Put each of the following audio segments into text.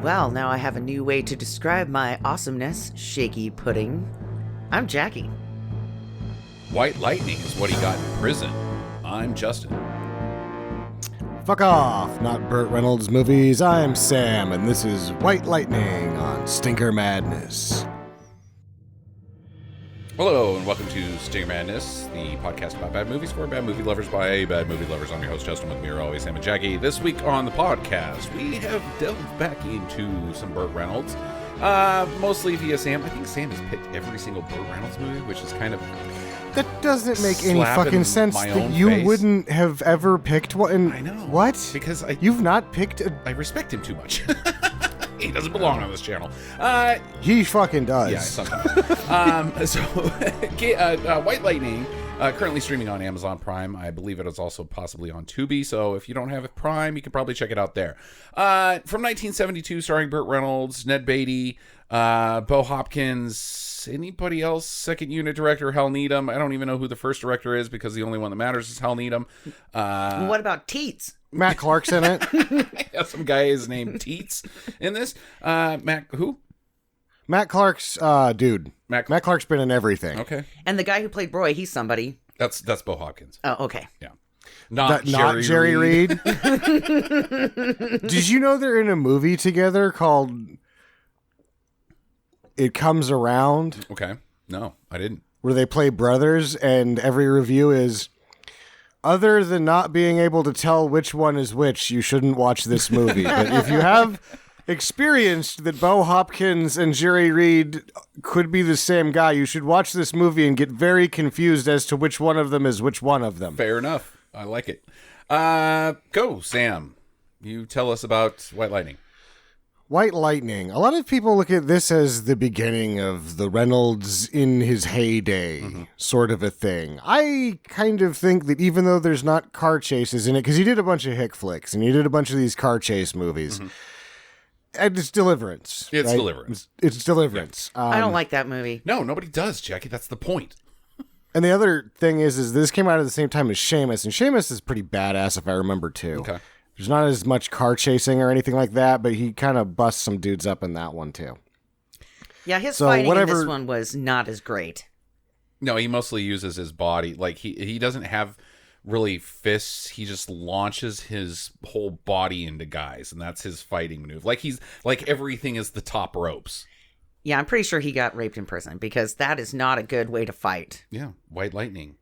Well, now I have a new way to describe my awesomeness, shaky pudding. I'm Jackie. White lightning is what he got in prison. I'm Justin. Fuck off, not Burt Reynolds movies. I'm Sam, and this is White Lightning on Stinker Madness. Hello, and welcome to Stinker Madness, the podcast about bad movies for bad movie lovers by bad movie lovers. I'm your host, Justin, with me are always Sam and Jackie. This week on the podcast, we have delved back into some Burt Reynolds, mostly via Sam. I think Sam has picked every single Burt Reynolds movie, which is kind of... That doesn't make any fucking sense that you face. Wouldn't have ever picked one. I know. What? Because You've not picked I respect him too much. He doesn't belong on this channel. He fucking does. Yeah, sometimes. White Lightning, currently streaming on Amazon Prime. I believe it is also possibly on Tubi, so if you don't have Prime, you can probably check it out there. From 1972, starring Burt Reynolds, Ned Beatty, Bo Hopkins, anybody else? Second unit director, Hal Needham. I don't even know who the first director is because the only one that matters is Hal Needham. What about Teats? Matt Clark's in it. Yeah, some guy is named Teats in this. Matt, who? Matt Clark's dude. Matt Clark's been in everything. Okay. And the guy who played Roy, he's somebody. That's Bo Hopkins. Oh, okay. Yeah. Not Jerry Reed. Did you know they're in a movie together called It Comes Around? Okay. No, I didn't. Where they play brothers, and every review is, other than not being able to tell which one is which, you shouldn't watch this movie. But if you have experienced that Bo Hopkins and Jerry Reed could be the same guy, you should watch this movie and get very confused as to which one of them is which one of them. Fair enough. I like it. Go, Sam. You tell us about White Lightning. White Lightning. A lot of people look at this as the beginning of the Reynolds in his heyday sort of a thing. I kind of think that even though there's not car chases in it, because he did a bunch of hick flicks and he did a bunch of these car chase movies, and it's Deliverance. It's right? Deliverance. It's Deliverance. Yeah. I don't like that movie. No, nobody does, Jackie. That's the point. And the other thing is this came out at the same time as Seamus, and Seamus is pretty badass if I remember too. Okay. There's not as much car chasing or anything like that, but he kind of busts some dudes up in that one too. Yeah, his fighting in this one was not as great. No, he mostly uses his body. Like he doesn't have really fists. He just launches his whole body into guys, and that's his fighting maneuver. Like everything is the top ropes. Yeah, I'm pretty sure he got raped in prison because that is not a good way to fight. Yeah, White Lightning.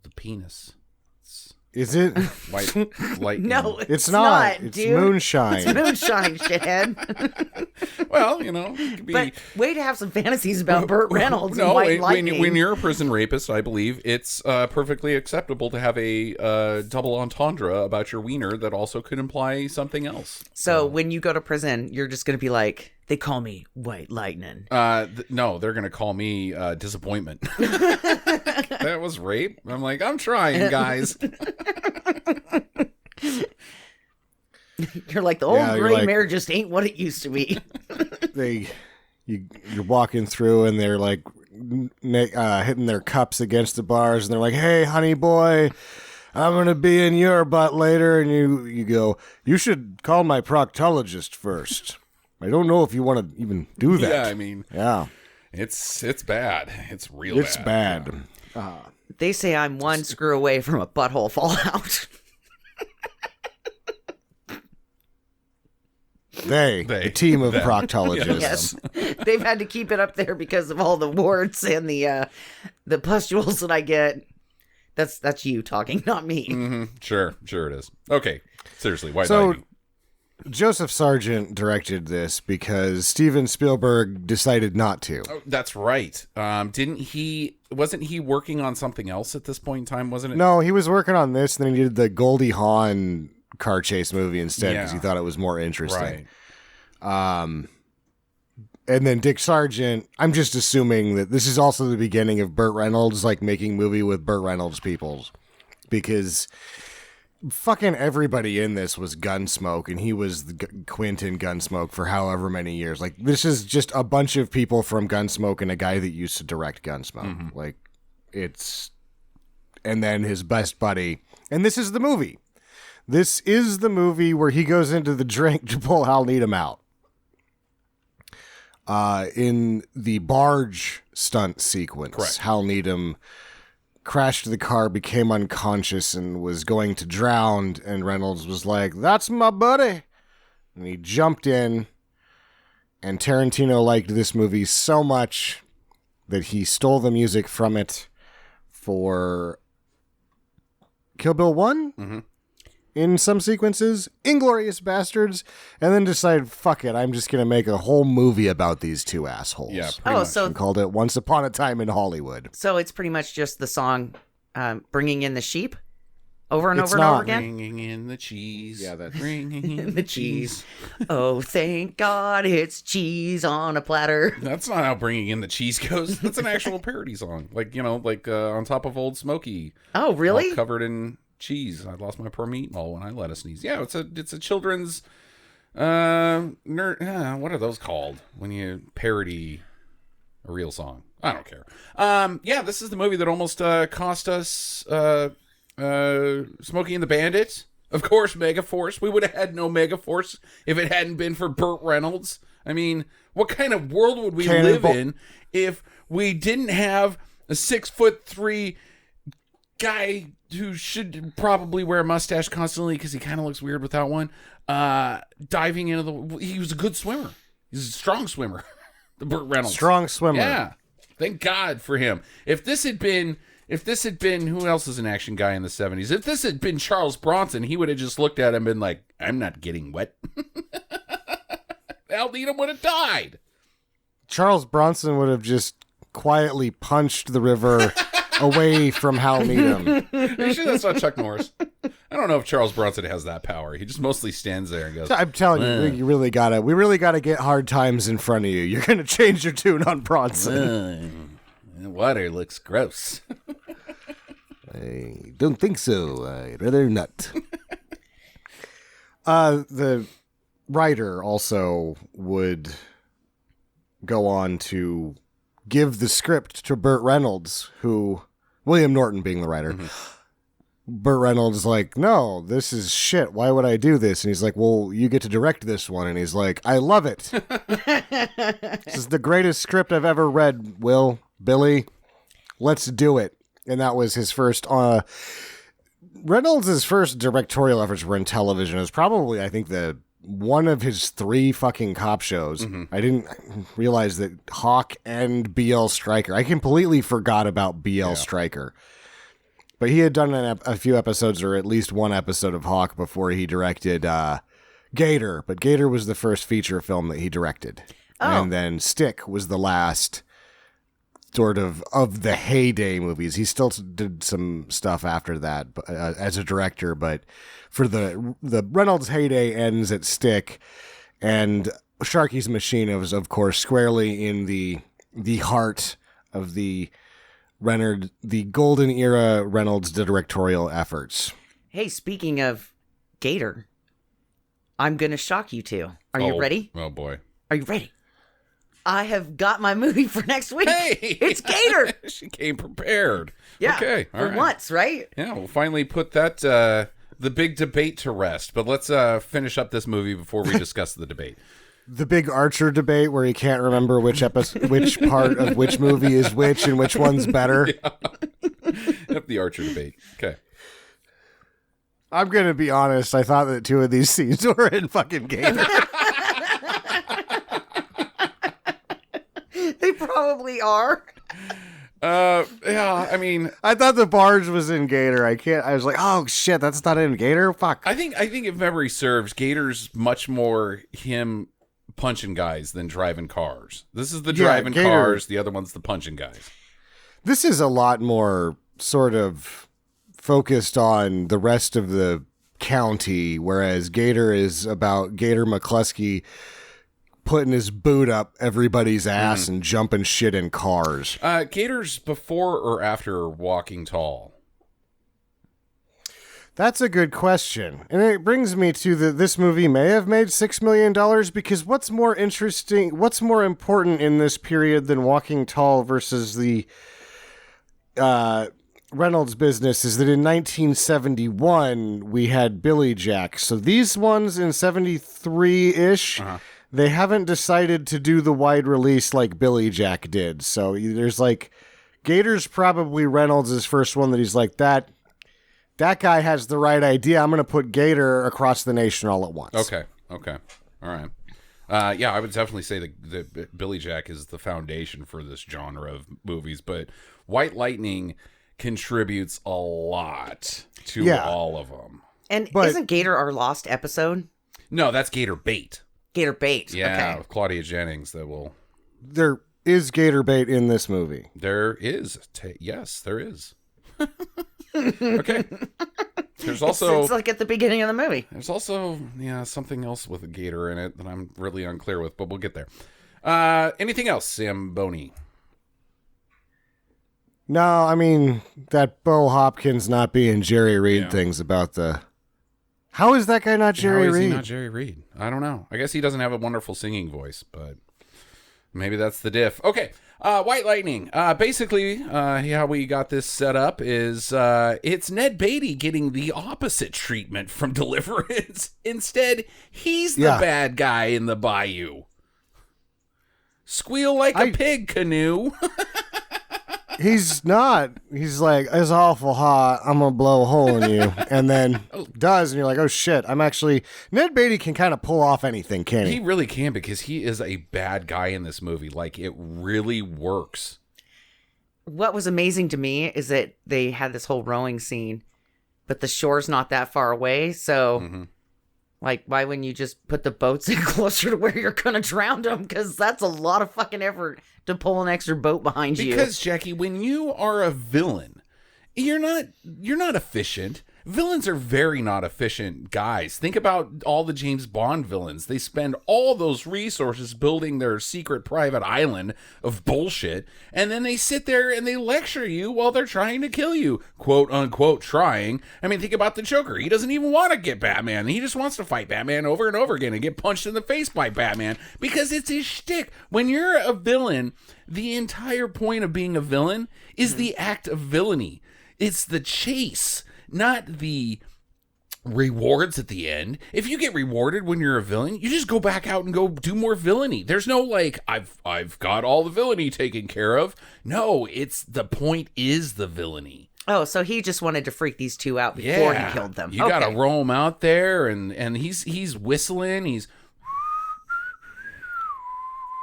The penis. Is it? White Lightning. No, it's not. It's dude. moonshine. It's moonshine, shithead. Well, it could be... But way to have some fantasies about Burt Reynolds and White Lightning. When you're a prison rapist, I believe it's perfectly acceptable to have a double entendre about your wiener that also could imply something else. So when you go to prison, you're just going to be like, they call me White Lightning. No, they're going to call me Disappointment. That was rape? I'm like, I'm trying, guys. You're like, the old gray mare just ain't what it used to be. You're walking through and they're like hitting their cups against the bars and they're like, hey, honey boy, I'm going to be in your butt later. And you go, you should call my proctologist first. I don't know if you want to even do that. Yeah, I mean, yeah, it's bad. It's real bad. It's bad. Yeah. They say I'm one screw away from a butthole fallout. The team of proctologists. Yes, they've had to keep it up there because of all the warts and the pustules that I get. That's you talking, not me. Mm-hmm. Sure it is. Okay, seriously, White Lightning. Joseph Sargent directed this because Steven Spielberg decided not to. Oh, that's right. Wasn't he working on something else at this point in time, wasn't it? No, he was working on this, and then he did the Goldie Hawn car chase movie instead because he thought it was more interesting. Right. And then Dick Sargent, I'm just assuming that this is also the beginning of Burt Reynolds making movie with Burt Reynolds peoples, because fucking everybody in this was Gunsmoke, and he was the Quint in Gunsmoke for however many years. This is just a bunch of people from Gunsmoke and a guy that used to direct Gunsmoke. And then his best buddy, and this is the movie. This is the movie where he goes into the drink to pull Hal Needham out. In the barge stunt sequence, Correct. Hal Needham crashed the car, became unconscious, and was going to drown, and Reynolds was like, "That's my buddy." And he jumped in, and Tarantino liked this movie so much that he stole the music from it for Kill Bill 1 in some sequences, Inglourious Bastards, and then decided, fuck it, I'm just going to make a whole movie about these two assholes. Yeah, pretty much. so And called it Once Upon a Time in Hollywood. So it's pretty much just the song Bringing in the Sheep over and It's over and over not. again. Bringing in the cheese. Yeah, that's- Bringing in The cheese. Oh, thank God it's cheese on a platter. That's not how Bringing in the Cheese goes. That's an actual parody song. Like, On Top of Old Smoky. Oh, really? All covered in cheese. I lost my poor meatball when I let it sneeze. Yeah, it's a children's what are those called when you parody a real song? I don't care. Yeah, this is the movie that almost cost us Smokey and the Bandit. Of course, Megaforce. We would have had no Megaforce if it hadn't been for Burt Reynolds. I mean, what kind of world would we live in if we didn't have a 6'3" guy who should probably wear a mustache constantly because he kind of looks weird without one, diving into the... He was a good swimmer. He's a strong swimmer. The Burt Reynolds. Strong swimmer. Yeah. Thank God for him. If this had been, who else is an action guy in the 70s? If this had been Charles Bronson, he would have just looked at him and been like, I'm not getting wet. Hal Needham would have died. Charles Bronson would have just quietly punched the river away from Hal Needham. Are you sure that's not Chuck Norris? I don't know if Charles Bronson has that power. He just mostly stands there and goes, I'm telling you, we really gotta get Hard Times in front of you. You're gonna change your tune on Bronson. water looks gross. I don't think so. I'd rather not. The writer also would go on to give the script to Burt Reynolds, William Norton being the writer. Burt Reynolds is like, no, this is shit. Why would I do this? And he's like, well, you get to direct this one. And he's like, I love it. This is the greatest script I've ever read, Billy. Let's do it. And that was his first... Reynolds' first directorial efforts were in television. It was probably, I think, one of his 3 fucking cop shows. I didn't realize that Hawk and B.L. Stryker. I completely forgot about B.L. Stryker. But he had done a few episodes, or at least one episode of Hawk before he directed Gator. But Gator was the first feature film that he directed. Oh. And then Stick was the last sort of the heyday movies. He still did some stuff after that as a director, but for the Reynolds heyday ends at Stick, and Sharky's Machine was, of course, squarely in the heart of the golden era Reynolds directorial efforts. Hey, speaking of Gator, I'm going to shock you two. Are you ready? Oh, boy. Are you ready? I have got my movie for next week. Hey! It's Gator. She came prepared. Yeah. Okay. All for right. once, right? Yeah, we'll finally put that the big debate to rest. But let's finish up this movie before we discuss the debate. The big Archer debate where he can't remember which part of which movie is which and which one's better. Yep, the Archer debate. Okay. I'm going to be honest. I thought that 2 of these scenes were in fucking Gator. They probably are. Yeah, I mean, I thought the barge was in Gator. I was like, oh shit, that's not in Gator? Fuck. I think if memory serves, Gator's much more him punching guys than driving cars. This is the driving Gator. cars. The other one's the punching guys. This is a lot more sort of focused on the rest of the county, whereas Gator is about Gator McCluskey putting his boot up everybody's ass and jumping shit in cars. Gator's before or after Walking Tall? That's a good question. And it brings me to this movie may have made $6 million, because what's more important in this period than Walking Tall versus the Reynolds' business is that in 1971 we had Billy Jack. So these ones in 73-ish, they haven't decided to do the wide release like Billy Jack did. So there's like Gator's probably Reynolds' first one that he's like, that guy has the right idea. I'm going to put Gator across the nation all at once. Okay. All right. Yeah, I would definitely say that Billy Jack is the foundation for this genre of movies, but White Lightning contributes a lot to all of them. And isn't Gator our lost episode? No, that's Gator Bait. Gator Bait. Yeah, okay. with Claudia Jennings. There is Gator Bait in this movie. There is. Yes, there is. Okay. There's also it's like at the beginning of the movie. There's also something else with a gator in it that I'm really unclear with, but we'll get there. Anything else, Sam Boney? No, I mean that Bo Hopkins not being Jerry Reed things about the. How is that guy not Jerry Reed? How is he not Jerry Reed? I don't know. I guess he doesn't have a wonderful singing voice, but maybe that's the diff. Okay. White Lightning. Basically, how we got this set up is it's Ned Beatty getting the opposite treatment from Deliverance. Instead, he's the bad guy in the bayou. Squeal like a pig, Canoe. He's not. He's like, it's awful hot. I'm going to blow a hole in you. And then does. And you're like, oh, shit. Ned Beatty can kind of pull off anything, can't he? He really can, because he is a bad guy in this movie. Like, it really works. What was amazing to me is that they had this whole rowing scene, but the shore's not that far away. So, like, why wouldn't you just put the boats in closer to where you're going to drown them? Because that's a lot of fucking effort to pull an extra boat behind you. Because, Jackie, when you are a villain, you're not efficient. Villains are very not efficient guys. Think about all the James Bond villains. They spend all those resources building their secret private island of bullshit, and then they sit there and they lecture you while they're trying to kill you. Quote, unquote, trying. I mean, think about the Joker. He doesn't even want to get Batman. He just wants to fight Batman over and over again and get punched in the face by Batman because it's his shtick. When you're a villain, the entire point of being a villain is the act of villainy. It's the chase, not the rewards at the end. If you get rewarded when you're a villain, you just go back out and go do more villainy. There's no like, I've got all the villainy taken care of. No, the point is the villainy. Oh, so he just wanted to freak these two out before he killed them. You gotta roam out there, and he's whistling.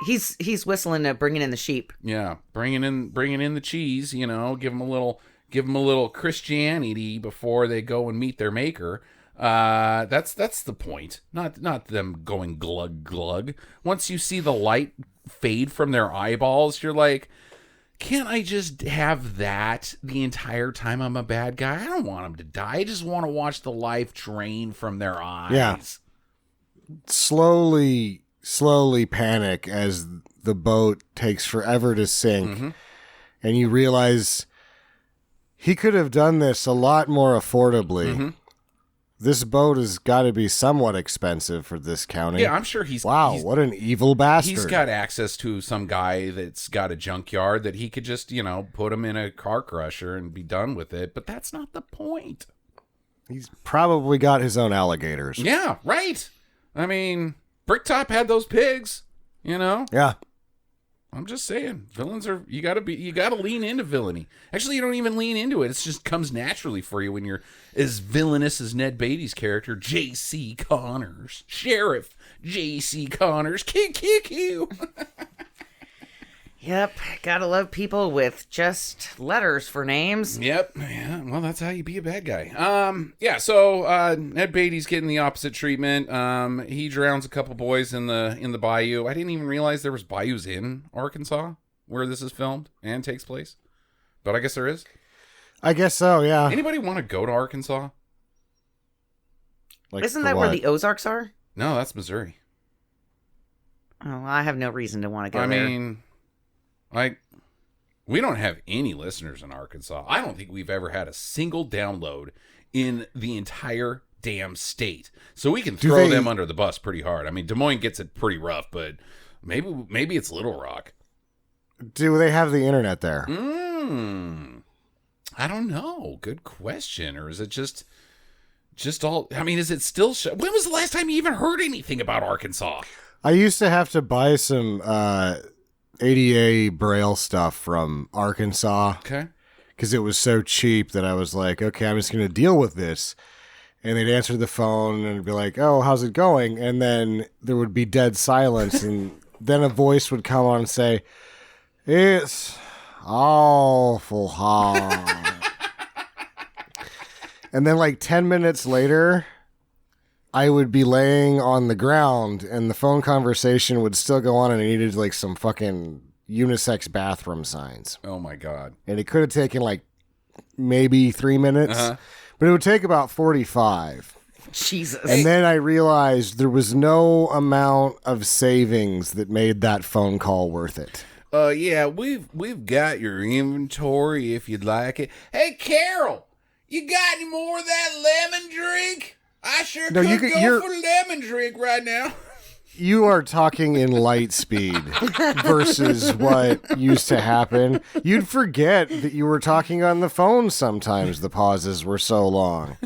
He's whistling, bringing in the sheep. Yeah, bringing in the cheese. You know, give him a little Christianity before they go and meet their maker. That's the point. Not them going glug glug. Once you see the light fade from their eyeballs, you're like, can't I just have that the entire time I'm a bad guy? I don't want them to die. I just want to watch the life drain from their eyes. Yeah. Slowly panic as the boat takes forever to sink. And you realize he could have done this a lot more affordably. This boat has got to be somewhat expensive for this county. Yeah, I'm sure what an evil bastard. He's got access to some guy that's got a junkyard that he could just, put him in a car crusher and be done with it. But that's not the point. He's probably got his own alligators. Yeah, right. I mean, Bricktop had those pigs, Yeah. I'm just saying, villains you gotta lean into villainy. Actually, you don't even lean into it. It just comes naturally for you when you're as villainous as Ned Beatty's character, J.C. Connors. Sheriff J.C. Connors. Kick you. Yep, gotta love people with just letters for names. Yep, yeah, well, that's how you be a bad guy. So Ned Beatty's getting the opposite treatment. He drowns a couple boys in the bayou. I didn't even realize there was bayous in Arkansas where this is filmed and takes place, but I guess there is. I guess so, yeah. Anybody want to go to Arkansas? Isn't that where the Ozarks are? No, that's Missouri. Oh, I have no reason to want to go there. I mean, we don't have any listeners in Arkansas. I don't think we've ever had a single download in the entire damn state. So we can throw them under the bus pretty hard. I mean, Des Moines gets it pretty rough, but maybe it's Little Rock. Do they have the internet there? I don't know. Good question. Or is it just all? I mean, is it still? When was the last time you even heard anything about Arkansas? I used to have to buy some ADA Braille stuff from Arkansas. Okay. Because it was so cheap that I was like, okay, I'm just going to deal with this. And they'd answer the phone and be like, oh, how's it going? And then there would be dead silence. And then a voice would come on and say, it's awful hard. And then like 10 minutes later, I would be laying on the ground and the phone conversation would still go on and I needed like some fucking unisex bathroom signs. Oh my God. And it could have taken like maybe 3 minutes, but it would take about 45. Jesus. And then I realized there was no amount of savings that made that phone call worth it. Yeah, we've got your inventory if you'd like it. Hey, Carol, you got any more of that lemon drink? I sure could go for lemon drink right now. You are talking in light speed versus what used to happen. You'd forget that you were talking on the phone sometimes. The pauses were so long.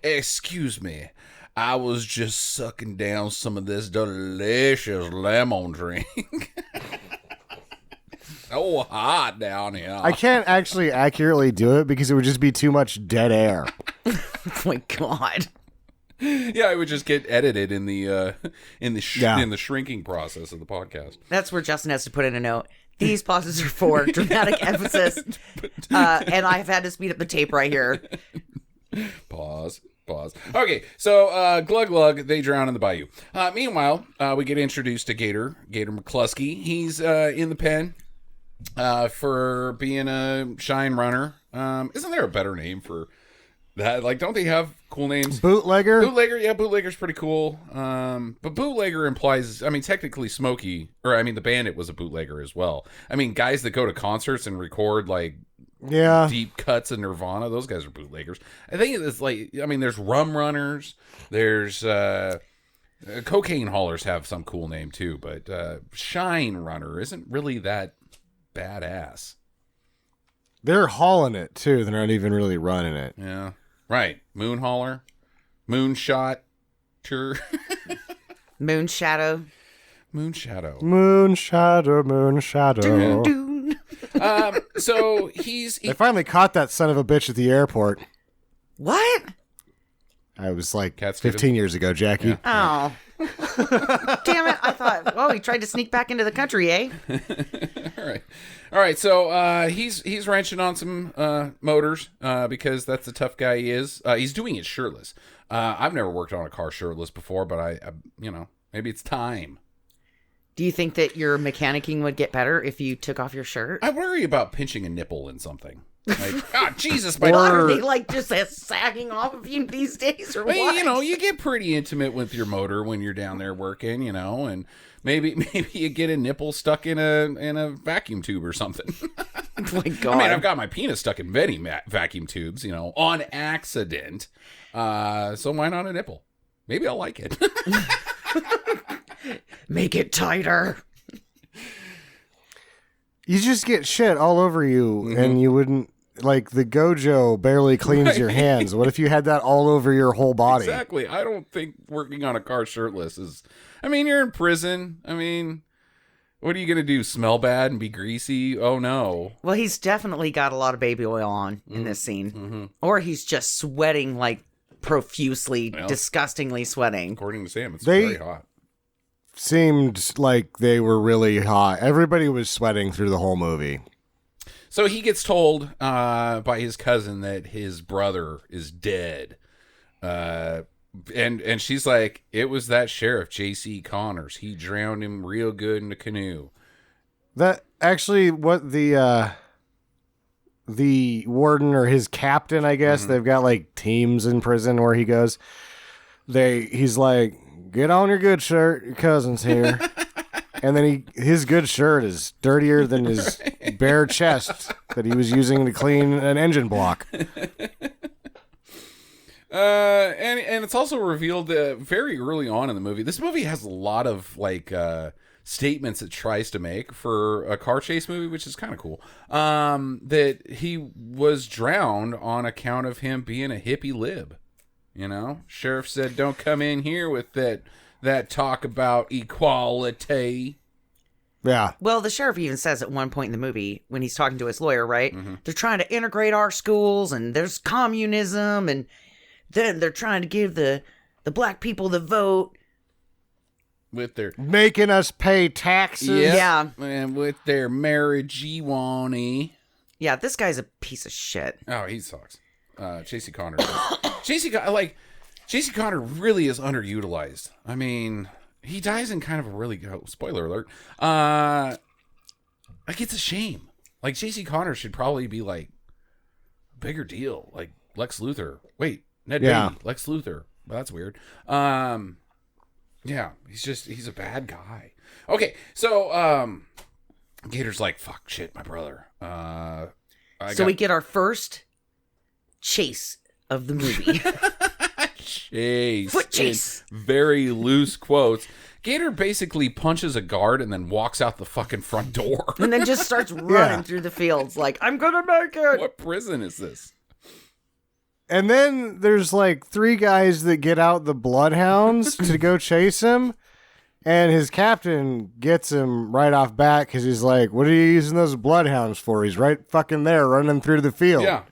Excuse me. I was just sucking down some of this delicious lemon drink. So hot down here. I can't actually accurately do it because it would just be too much dead air. Oh my God. Yeah, it would just get edited in the in the shrinking process of the podcast. That's where Justin has to put in a note. These pauses are for dramatic emphasis, and I've had to speed up the tape right here. Pause. Okay, so Glug Glug, they drown in the bayou. Meanwhile, we get introduced to Gator McCluskey. He's in the pen for being a shine runner. Isn't there a better name for that? Like, don't they have cool names? Bootlegger? Yeah, bootlegger's pretty cool. But bootlegger implies, I mean, technically Smokey, or I mean, the Bandit was a bootlegger as well. I mean, guys that go to concerts and record, like, deep cuts of Nirvana, those guys are bootleggers. I think it's like, I mean, there's rum runners, there's cocaine haulers have some cool name too, but shine runner isn't really that badass. They're hauling it too. They're not even really running it. Yeah. Right. Moon hauler. Moonshot. Tour. Moonshadow. Moonshadow. So I finally caught that son of a bitch at the airport. What? I was like 15 years ago, Jackie. Yeah. Oh. Damn it. I thought, he tried to sneak back into the country, eh? All right. So he's wrenching on some motors because that's the tough guy he is. He's doing it shirtless. I've never worked on a car shirtless before, but I maybe it's time. Do you think that your mechanicking would get better if you took off your shirt? I worry about pinching a nipple in something. Like, Jesus, are they like just sagging off of you these days, or what? You get pretty intimate with your motor when you're down there working, and maybe you get a nipple stuck in a vacuum tube or something. Oh my God! I mean, I've got my penis stuck in many vacuum tubes, on accident. So why not a nipple? Maybe I'll like it. Make it tighter. You just get shit all over you, and you wouldn't, like, the Gojo barely cleans your hands. What if you had that all over your whole body? Exactly. I don't think working on a car shirtless is... I mean, you're in prison. I mean, what are you going to do? Smell bad and be greasy? Oh, no. Well, he's definitely got a lot of baby oil on in this scene. Mm-hmm. Or he's just sweating, like, profusely, disgustingly sweating. According to Sam, it's very hot. Seemed like they were really hot. Everybody was sweating through the whole movie. So he gets told by his cousin that his brother is dead. And she's like, it was that sheriff, J.C. Connors. He drowned him real good in the canoe. That actually what the warden or his captain, I guess, they've got like teams in prison where he goes. He's like, get on your good shirt, your cousin's here. And then his good shirt is dirtier than his bare chest that he was using to clean an engine block. And it's also revealed very early on in the movie. This movie has a lot of like statements it tries to make for a car chase movie, which is kind of cool. That he was drowned on account of him being a hippie lib. You know, sheriff said, "Don't come in here with that talk about equality." Yeah. Well, the sheriff even says at one point in the movie when he's talking to his lawyer, right? Mm-hmm. They're trying to integrate our schools, and there's communism, and then they're trying to give the black people the vote. With their making us pay taxes. Yeah. And with their marijuana. Yeah, this guy's a piece of shit. Oh, he sucks. J.C. Connor. J.C. Connor really is underutilized. I mean, he dies in kind of a really spoiler alert. Like, it's a shame. Like, J.C. Connor should probably be like a bigger deal. Like Lex Luthor. Wait, Ned Beatty, Lex Luthor. Well, that's weird. Yeah, he's a bad guy. Okay, so Gator's like, fuck, shit, my brother. We get our first chase of the movie. Foot chase. Very loose quotes. Gator basically punches a guard and then walks out the fucking front door. And then just starts running through the fields like, I'm gonna make it. What prison is this? And then there's like 3 guys that get out the bloodhounds to go chase him. And his captain gets him right off bat because he's like, what are you using those bloodhounds for? He's right fucking there running through the field. Yeah.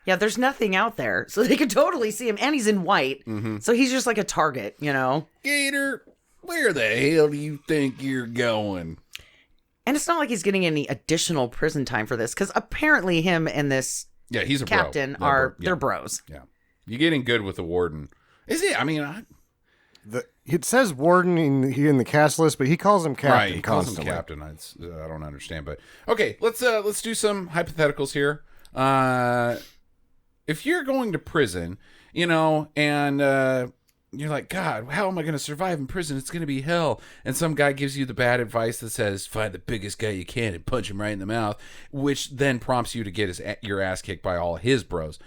Yeah, there's nothing out there. So they could totally see him. And he's in white. Mm-hmm. So he's just like a target, you know? Gator, where the hell do you think you're going? And it's not like he's getting any additional prison time for this. Because apparently him and this he's a captain bro. they're bros. Yeah. You're getting good with the warden. Is it? I mean, it says warden in the cast list, but he calls him captain. Right, he calls him captain. I don't understand, but okay. Let's do some hypotheticals here. If you're going to prison, you know, and you're like, God, how am I going to survive in prison? It's going to be hell. And some guy gives you the bad advice that says, find the biggest guy you can and punch him right in the mouth, which then prompts you to get your ass kicked by all his bros.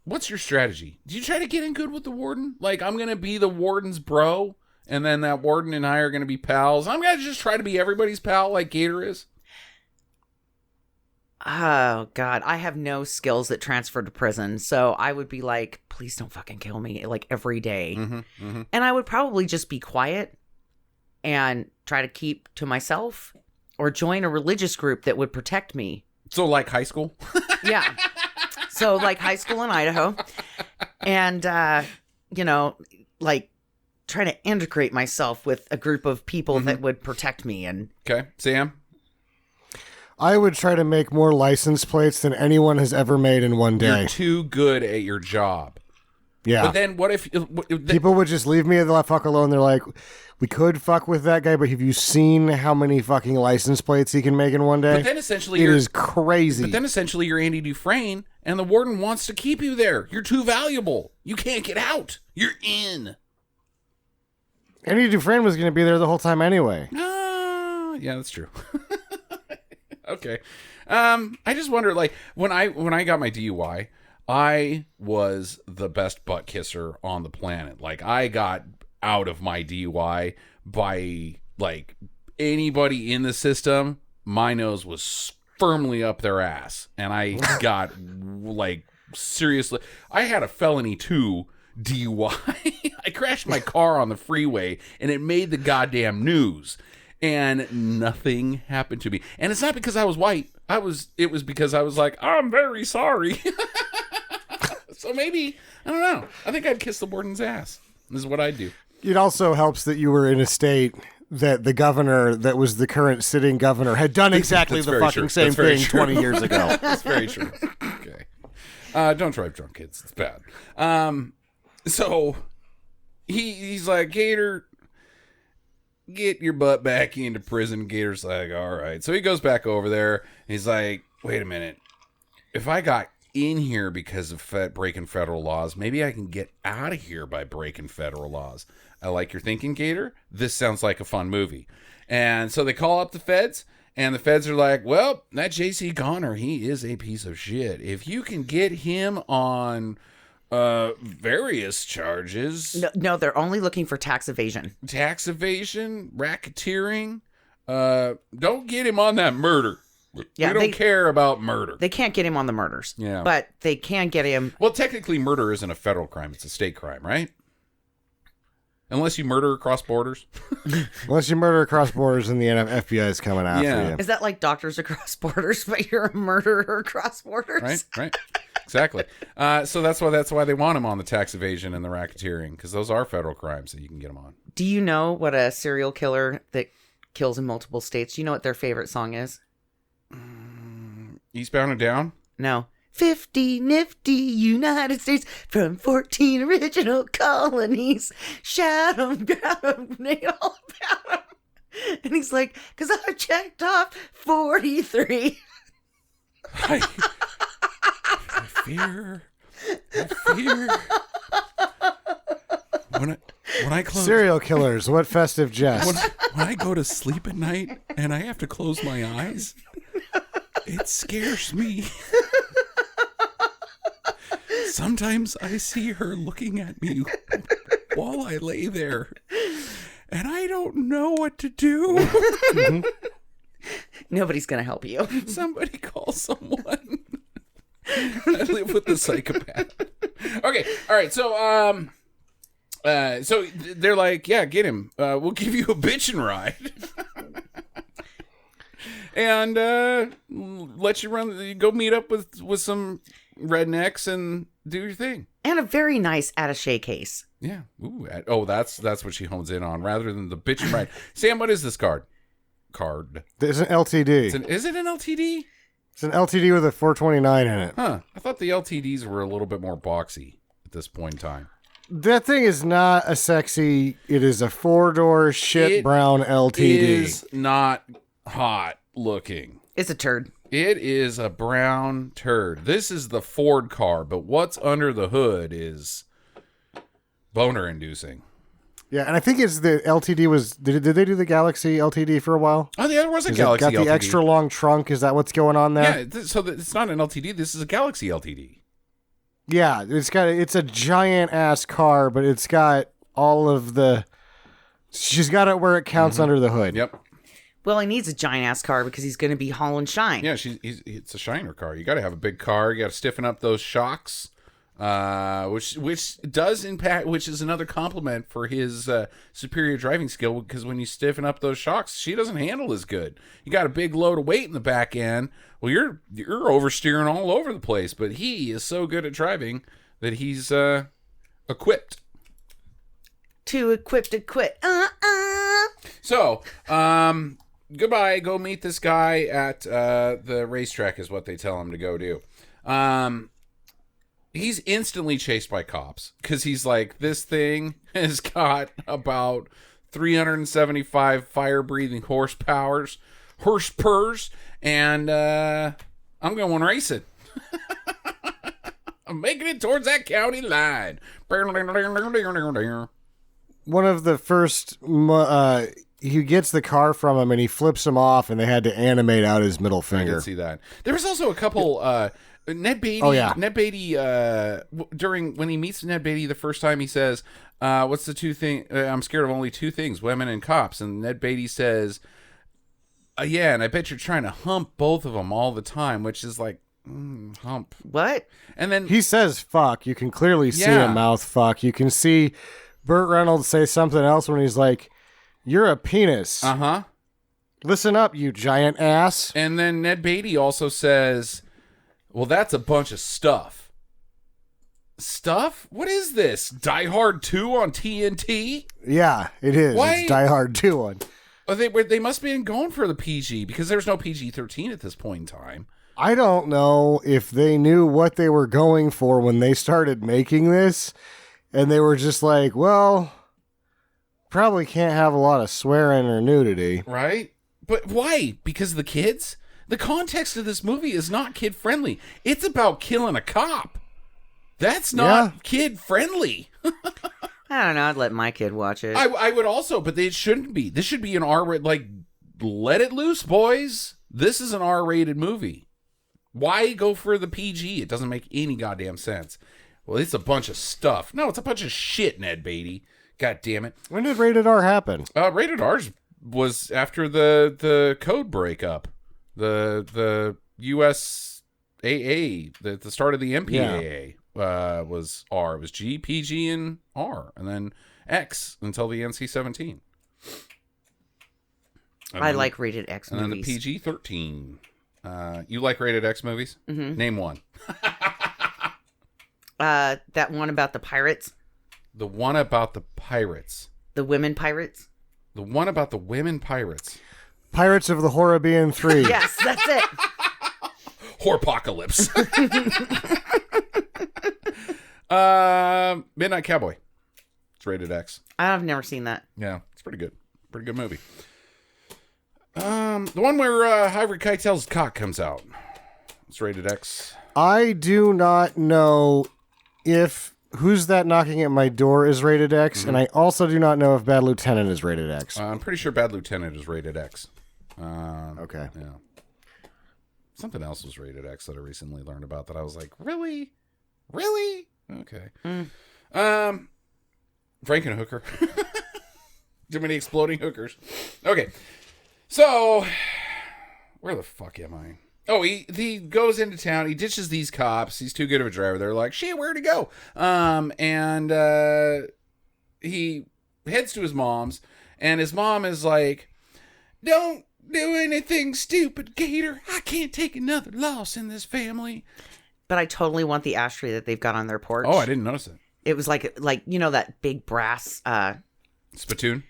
What's your strategy? Do you try to get in good with the warden? Like, I'm going to be the warden's bro, and then that warden and I are going to be pals. I'm going to just try to be everybody's pal like Gator is. Oh, God. I have no skills that transfer to prison. So I would be like, please don't fucking kill me, like, every day. Mm-hmm, mm-hmm. And I would probably just be quiet and try to keep to myself or join a religious group that would protect me. So, like high school? Yeah. So, like high school in Idaho. And, you know, like, trying to integrate myself with a group of people that would protect me. And okay. Sam? I would try to make more license plates than anyone has ever made in one day. You're too good at your job. Yeah. But then what if... people would just leave me the fuck alone. They're like, we could fuck with that guy, but have you seen how many fucking license plates he can make in one day? But then essentially it is crazy. But then essentially you're Andy Dufresne, and the warden wants to keep you there. You're too valuable. You can't get out. You're in. Andy Dufresne was going to be there the whole time anyway. Yeah, that's true. Okay. I just wonder, like, when I got my DUI, I was the best butt kisser on the planet. Like, I got out of my DUI by, like, anybody in the system. My nose was firmly up their ass. And I got, like, seriously, I had a felony 2 DUI. I crashed my car on the freeway, and it made the goddamn news. And nothing happened to me. And it's not because I was white. It was because I was like, I'm very sorry. So maybe, I don't know. I think I'd kiss the warden's ass. This is what I'd do. It also helps that you were in a state that the governor that was the current sitting governor had done exactly the fucking same thing 20 years ago. That's very true. Okay. Don't drive drunk, kids. It's bad. So he's like, Gator, get your butt back into prison. Gator's like, all right. So he goes back over there. He's like, wait a minute. If I got in here because of breaking federal laws, maybe I can get out of here by breaking federal laws. I like your thinking, Gator. This sounds like a fun movie. And so they call up the feds, and the feds are like, well, that J.C. Connor, he is a piece of shit. If you can get him on Various charges. No, they're only looking for tax evasion. Tax evasion, racketeering. Don't get him on that murder. Yeah, we don't care about murder. They can't get him on the murders. Yeah. But they can get him. Well, technically, murder isn't a federal crime. It's a state crime, right? Unless you murder across borders. Unless you murder across borders and the FBI is coming after you. Is that like doctors across borders, but you're a murderer across borders? Right. Exactly. So that's why they want him on the tax evasion and the racketeering, because those are federal crimes that you can get him on. Do you know what a serial killer that kills in multiple states, do you know what their favorite song is? Eastbound and Down? No. 50 nifty United States from 14 original colonies. Shout 'em, grab 'em, nail 'em, pound 'em. And he's like, because I checked off 43. I fear. When I close, serial killers, what festive jest. when I go to sleep at night and I have to close my eyes, it scares me. Sometimes I see her looking at me while I lay there, and I don't know what to do. Nobody's going to help you. Somebody call someone. I live with the psychopath. Okay, all right, so so they're like, yeah, get him. We'll give you a bitchin' ride. And let you go meet up with some rednecks and do your thing. And a very nice attaché case. Yeah. Ooh, that's what she hones in on rather than the bitchin' ride. Sam, what is this card? It's an LTD. Is it an LTD? It's an LTD with a 429 in it. Huh. I thought the LTDs were a little bit more boxy at this point in time. That thing is not a sexy. It is a 4-door shit brown LTD. It is not hot looking. It's a turd. It is a brown turd. This is the Ford car, but what's under the hood is boner inducing. Yeah, and I think it's the LTD was. Did they do the Galaxy LTD for a while? Oh, yeah, there was a Galaxy LTD. Got the extra long trunk. Is that what's going on there? Yeah, so it's not an LTD. This is a Galaxy LTD. Yeah, it's a giant ass car, but it's got all of the. She's got it where it counts under the hood. Yep. Well, he needs a giant ass car because he's going to be hauling shine. Yeah, it's a shiner car. You got to have a big car. You got to stiffen up those shocks, which does impact. Which is another compliment for his superior driving skill. Because when you stiffen up those shocks, she doesn't handle as good. You got a big load of weight in the back end. Well, you're oversteering all over the place. But he is so good at driving that he's equipped. Too equipped to quit. So, goodbye. Go meet this guy at the racetrack is what they tell him to go do. He's instantly chased by cops because he's like, this thing has got about 375 fire-breathing horsepurs, and I'm going racing. I'm making it towards that county line. One of the first, he gets the car from him and he flips him off, and they had to animate out his middle finger. I did see that. There was also a couple. Ned Beatty. Oh, yeah. Ned Beatty. When he meets Ned Beatty the first time, he says, "What's the two thing? I'm scared of only two things: women and cops." And Ned Beatty says, "Yeah, and I bet you're trying to hump both of them all the time," which is like, hump. What? And then He says fuck. You can clearly see a mouth fuck. You can see Burt Reynolds say something else when he's like, "You're a penis. Uh-huh. Listen up, you giant ass." And then Ned Beatty also says, "Well, that's a bunch of stuff." Stuff? What is this? Die Hard 2 on TNT? Yeah, it is. Why? It's Die Hard 2 one. Oh, they must be going for the PG because there's no PG-13 at this point in time. I don't know if they knew what they were going for when they started making this, and they were just like, well, probably can't have a lot of swearing or nudity. Right? But why? Because of the kids? The context of this movie is not kid-friendly. It's about killing a cop. That's not kid-friendly. I don't know. I'd let my kid watch it. I would also, but it shouldn't be. This should be an R-rated, like, let it loose, boys. This is an R-rated movie. Why go for the PG? It doesn't make any goddamn sense. Well, it's a bunch of stuff. No, it's a bunch of shit, Ned Beatty. God damn it. When did Rated R happen? Rated R was after the code breakup. The USAA, the start of the MPAA was R. It was G, PG, and R. And then X until the NC-17. I like Rated X movies. And then the PG-13. You like Rated X movies? Mm-hmm. Name one. That one about the pirates. The one about the pirates. The women pirates. The one about the women pirates. Pirates of the Caribbean 3. Yes, that's it. Horpocalypse. Midnight Cowboy. It's Rated X. I've never seen that. Yeah, it's pretty good. Pretty good movie. The one where Harvey Keitel's cock comes out. It's Rated X. I do not know if Who's That Knocking at My Door is Rated X, and I also do not know if Bad Lieutenant is Rated X. I'm pretty sure Bad Lieutenant is Rated X. Okay. Yeah. Something else was Rated X that I recently learned about that I was like, really? Really? Okay. Frankenhooker. Too many exploding hookers. Okay. So, where the fuck am I? Oh, he goes into town. He ditches these cops. He's too good of a driver. They're like, shit, where'd he go? And he heads to his mom's, and his mom is like, don't do anything stupid, Gator. I can't take another loss in this family. But I totally want the ashtray that they've got on their porch. Oh, I didn't notice it. It was like you know that big brass Spittoon?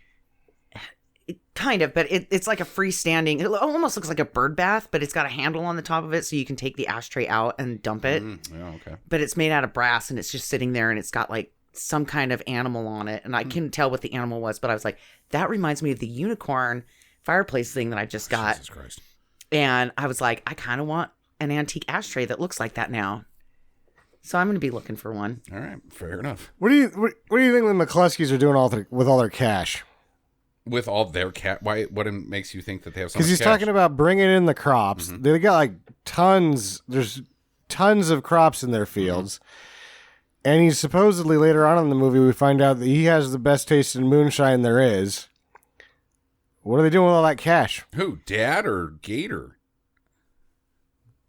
kind of, but it's like a freestanding. It almost looks like a bird bath, but it's got a handle on the top of it, so you can take the ashtray out and dump it. Yeah, okay. But it's made out of brass, and it's just sitting there, and it's got like some kind of animal on it, and I couldn't tell what the animal was, but I was like, that reminds me of the unicorn fireplace thing that I just got. Jesus Christ. And I was like, I kind of want an antique ashtray that looks like that now. So I'm going to be looking for one. All right, fair enough. What do you think the McCluskeys are doing with all their cash? With all their why? What makes you think that they have? Because he's talking about bringing in the crops. Mm-hmm. They got like tons. There's tons of crops in their fields, and he's supposedly later on in the movie we find out that he has the best taste in moonshine there is. What are they doing with all that cash? Who, Dad or Gator?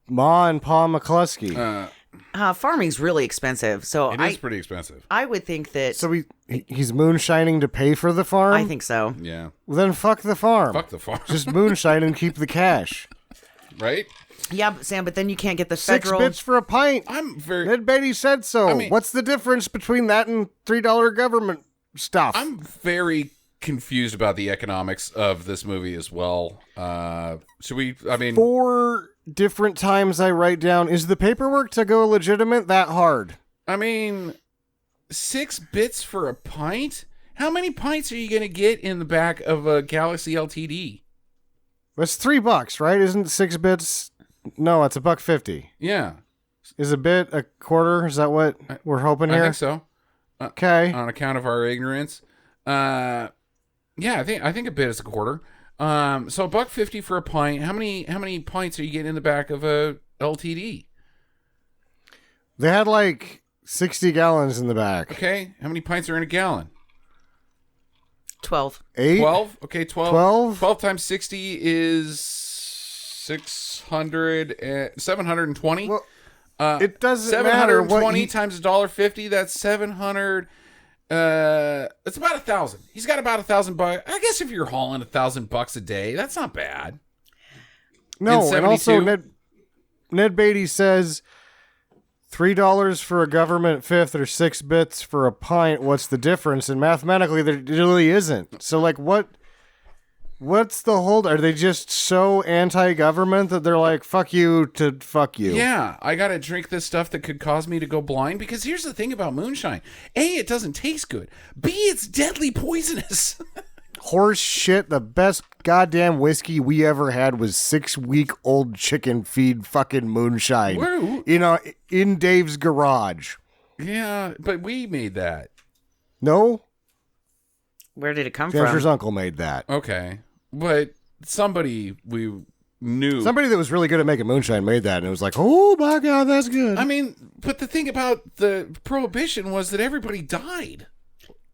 Ma and Pa McCluskey. Farming's really expensive, so it is pretty expensive. I would think that. So he's moonshining to pay for the farm? I think so. Yeah. Well, then fuck the farm. Fuck the farm. Just moonshine and keep the cash. Right? Yeah, Sam, but then you can't get the federal. 6 bits for a pint. Ned Beatty said so. I mean, what's the difference between that and $3 government stuff? I'm very confused about the economics of this movie as well. Should we? I mean, 4 different times I write down, is the paperwork to go legitimate that hard? I mean, 6 bits for a pint? How many pints are you going to get in the back of a Galaxy LTD? That's $3, right? Isn't 6 bits? No, it's $1.50. Yeah. Is a bit a quarter? Is that what we're hoping here? I think so. Okay. On account of our ignorance. Yeah, I think a bit is a quarter. So $1.50 for a pint. How many pints are you getting in the back of a LTD? They had like 60 gallons in the back. Okay. How many pints are in a gallon? 12. 8? 12? Okay, 12. 12? 12 times 60 is 720. Well, it doesn't matter what 720 times $1.50, that's 700. It's about 1,000. He's got about $1,000. I guess if you're hauling $1,000 a day, that's not bad. No, and also Ned Beatty says $3 for a government fifth or 6 bits for a pint. What's the difference? And mathematically, there really isn't. So, like, what's the hold? Are they just so anti-government that they're like, fuck you to fuck you? Yeah, I gotta drink this stuff that could cause me to go blind, because here's the thing about moonshine. A, it doesn't taste good. B, it's deadly poisonous. Horse shit. The best goddamn whiskey we ever had was 6-week-old chicken feed fucking moonshine. Where? You know, in Dave's garage. Yeah, but we made that. No? Where did it come Jennifer's from? uncle made that. Okay. But somebody we knew. Somebody that was really good at making moonshine made that, and it was like, oh my God, that's good. I mean, but the thing about the Prohibition was that everybody died.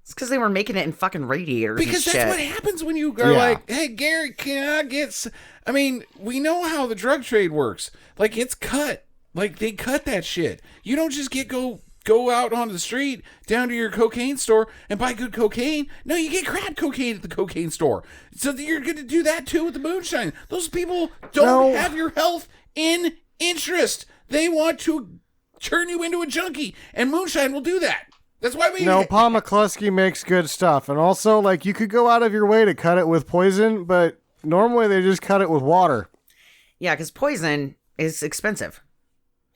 It's because they were making it in fucking radiators. Because and that's shit. what happens when you are like, hey, Gary, can I get... I mean, we know how the drug trade works. Like, it's cut. Like, they cut that shit. You don't just go out on the street, down to your cocaine store, and buy good cocaine. No, you get crack cocaine at the cocaine store. So you're going to do that, too, with the moonshine. Those people don't have your health in interest. They want to turn you into a junkie, and moonshine will do that. That's why we... No, Paul McCluskey makes good stuff. And also, like, you could go out of your way to cut it with poison, but normally they just cut it with water. Yeah, because poison is expensive.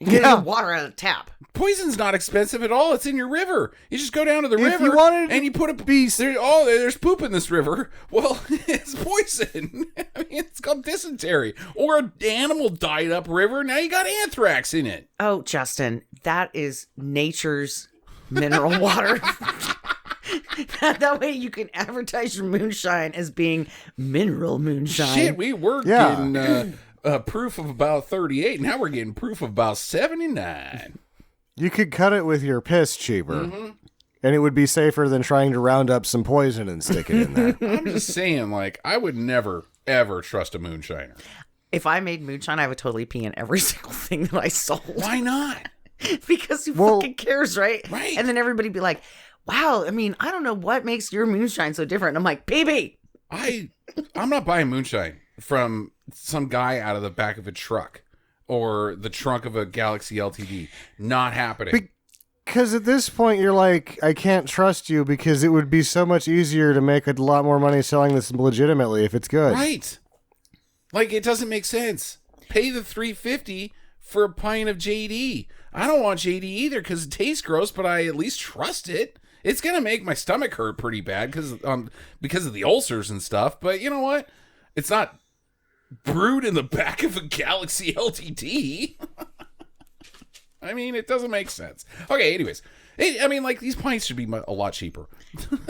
You get your water out of the tap. Poison's not expensive at all. It's in your river. You just go down to the river and you put a beast. There's poop in this river. Well, it's poison. I mean, it's called dysentery. Or an animal died up river. Now you got anthrax in it. Oh, Justin, that is nature's mineral water. That way you can advertise your moonshine as being mineral moonshine. Shit, we were getting proof of about 38. Now we're getting proof of about 79. You could cut it with your piss cheaper, and it would be safer than trying to round up some poison and stick it in there. I'm just saying, like, I would never, ever trust a moonshiner. If I made moonshine, I would totally pee in every single thing that I sold. Why not? Because who fucking cares, right? Right. And then everybody be like, wow, I mean, I don't know what makes your moonshine so different. And I'm like, baby. I'm not buying moonshine from some guy out of the back of a truck or the trunk of a Galaxy LTD. Not happening. Because at this point, you're like, I can't trust you because it would be so much easier to make a lot more money selling this legitimately if it's good. Right. Like, it doesn't make sense. Pay the $3.50 for a pint of JD. I don't want JD either because it tastes gross, but I at least trust it. It's going to make my stomach hurt pretty bad because of the ulcers and stuff. But you know what? It's not brewed in the back of a Galaxy LTD. I mean, it doesn't make sense. Okay, anyways. I mean, like, these pints should be a lot cheaper.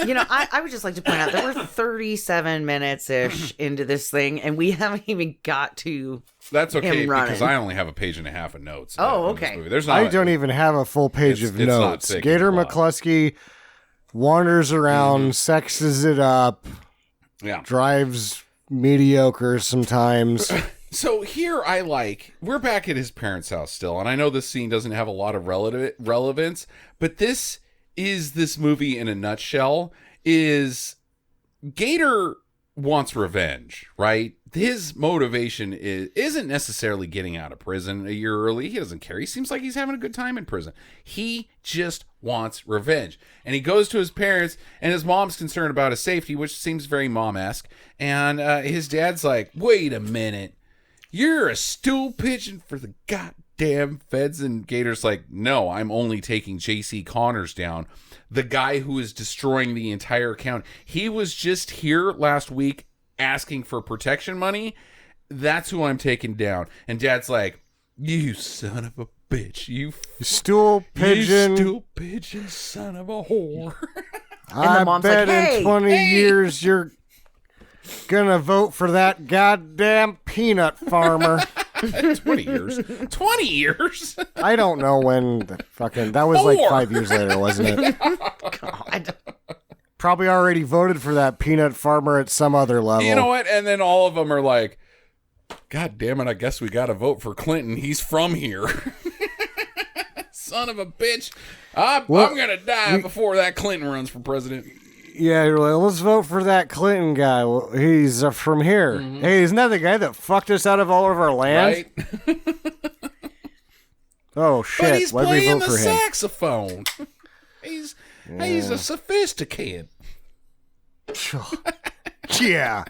You know, I would just like to point out that we're 37 minutes-ish into this thing, and we haven't even got to That's okay, him running. because I only have a page and a half of notes. Oh, in this okay. movie. There's not I don't even have a full page of it's not notes. thick Gator and long. McCluskey wanders around, sexes it up, drives mediocre sometimes. So here we're back at his parents' house still, and I know this scene doesn't have a lot of relevance, but this is this movie in a nutshell. Is Gator wants revenge, right? His motivation isn't necessarily getting out of prison a year early. He doesn't care. He seems like he's having a good time in prison. He just wants revenge. And he goes to his parents, and his mom's concerned about his safety, which seems very mom-esque. And his dad's like, wait a minute. You're a stool pigeon for the goddamn feds. And Gator's like, no, I'm only taking J.C. Connors down, the guy who is destroying the entire county. He was just here last week asking for protection money. That's who I'm taking down. And Dad's like, you son of a bitch. You stool pigeon. You stool pigeon, son of a whore. I mom's bet like, hey, in 20 years you're gonna vote for that goddamn peanut farmer. 20 years. 20 years? I don't know when that was like 5 years later, wasn't it? God. Probably already voted for that peanut farmer at some other level. You know what? And then all of them are like, God damn it, I guess we gotta vote for Clinton. He's from here. Son of a bitch. I'm gonna die before that Clinton runs for president. Yeah, you're like, let's vote for that Clinton guy. Well, he's from here. Mm-hmm. Hey, isn't that the guy that fucked us out of all of our land? Right. Oh, shit. But he's Let me playing vote the for him. saxophone. He's a sophisticated. Yeah.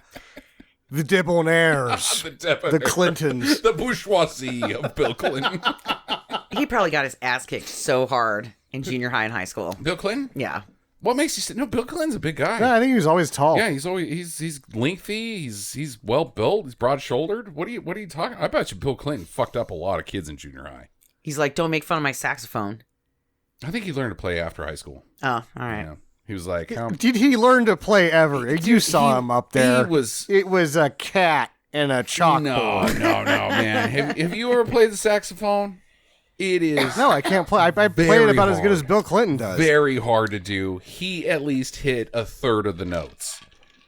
The debonaires. The Clintons. The bourgeoisie of Bill Clinton. He probably got his ass kicked so hard in junior high and high school. Bill Clinton? Yeah. What makes you say no? Bill Clinton's a big guy. No, I think he was always tall. Yeah, he's lengthy. He's well built. He's broad shouldered. What are you talking? I bet you Bill Clinton fucked up a lot of kids in junior high. He's like, don't make fun of my saxophone. I think he learned to play after high school. Oh, all right. Yeah. He was like, how did he learn to play ever? You saw him up there. It was a cat. and a chalkboard. No, man. Have you ever played the saxophone? It is. No, I can't play. I play it about as good as Bill Clinton does. Very hard to do. He at least hit a third of the notes.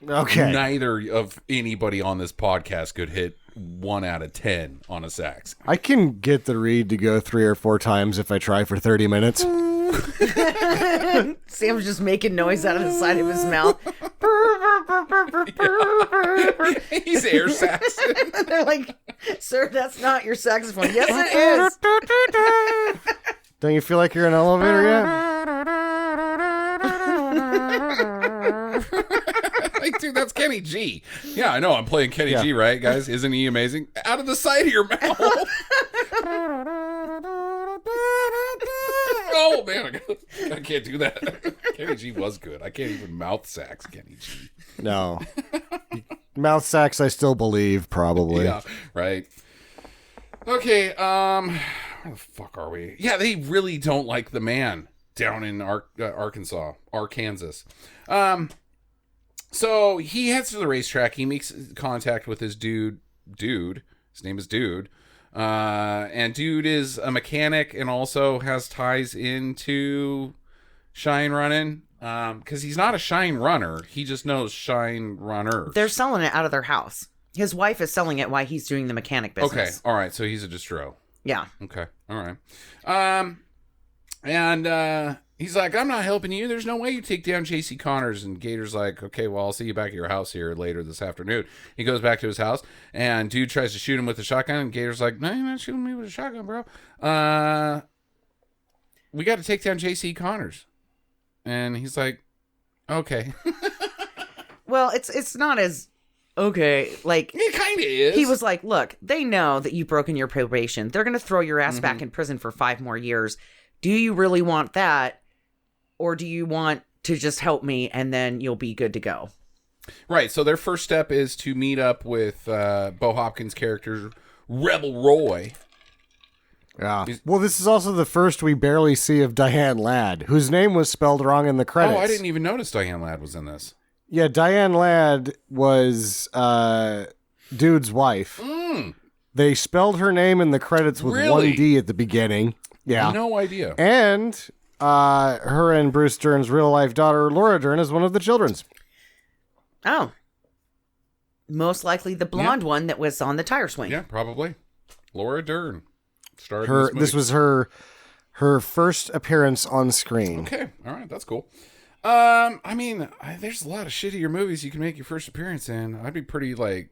Okay. Neither of anybody on this podcast could hit 1 out of 10 on a sax. I can get the reed to go 3 or 4 times if I try for 30 minutes. Sam's just making noise out of the side of his mouth. He's air saxing. They're like, sir, that's not your saxophone. Yes, it is. Don't you feel like you're in an elevator yet? Like, dude, that's Kenny G. Yeah, I know. I'm playing Kenny G, right, guys? Isn't he amazing? Out of the side of your mouth. Oh, man. I can't do that. Kenny G was good. I can't even mouth sax Kenny G. No. Mouth sax, I still believe, probably. Yeah, right. Okay, where the fuck are we? Yeah, they really don't like the man down in Arkansas. So he heads to the racetrack. He makes contact with his dude. His name is Dude. And Dude is a mechanic and also has ties into Shine running. Because he's not a Shine runner. He just knows Shine runners. They're selling it out of their house. His wife is selling it while he's doing the mechanic business. Okay, all right. So he's a distro. Yeah. Okay, all right. And he's like, I'm not helping you. There's no way you take down J.C. Connors. And Gator's like, okay, well, I'll see you back at your house here later this afternoon. He goes back to his house, and Dude tries to shoot him with a shotgun. And Gator's like, no, you're not shooting me with a shotgun, bro. We got to take down J.C. Connors. And he's like, okay. Well, it's not as okay. Like, it kind of is. He was like, look, they know that you've broken your probation. They're going to throw your ass back in prison for 5 more years. Do you really want that? Or do you want to just help me and then you'll be good to go? Right. So their first step is to meet up with Bo Hopkins' character, Rebel Roy. Yeah. Well, this is also the first we barely see of Diane Ladd, whose name was spelled wrong in the credits. Oh, I didn't even notice Diane Ladd was in this. Yeah, Diane Ladd was Dude's wife. They spelled her name in the credits with Really? 1D at the beginning. Yeah. No idea. And her and Bruce Dern's real-life daughter, Laura Dern, is one of the children's. Oh. Most likely the blonde one that was on the tire swing. Yeah, probably. Laura Dern. Starred This was her first appearance on screen. Okay, all right, that's cool. I mean, there's a lot of shittier movies you can make your first appearance in. I'd be pretty like,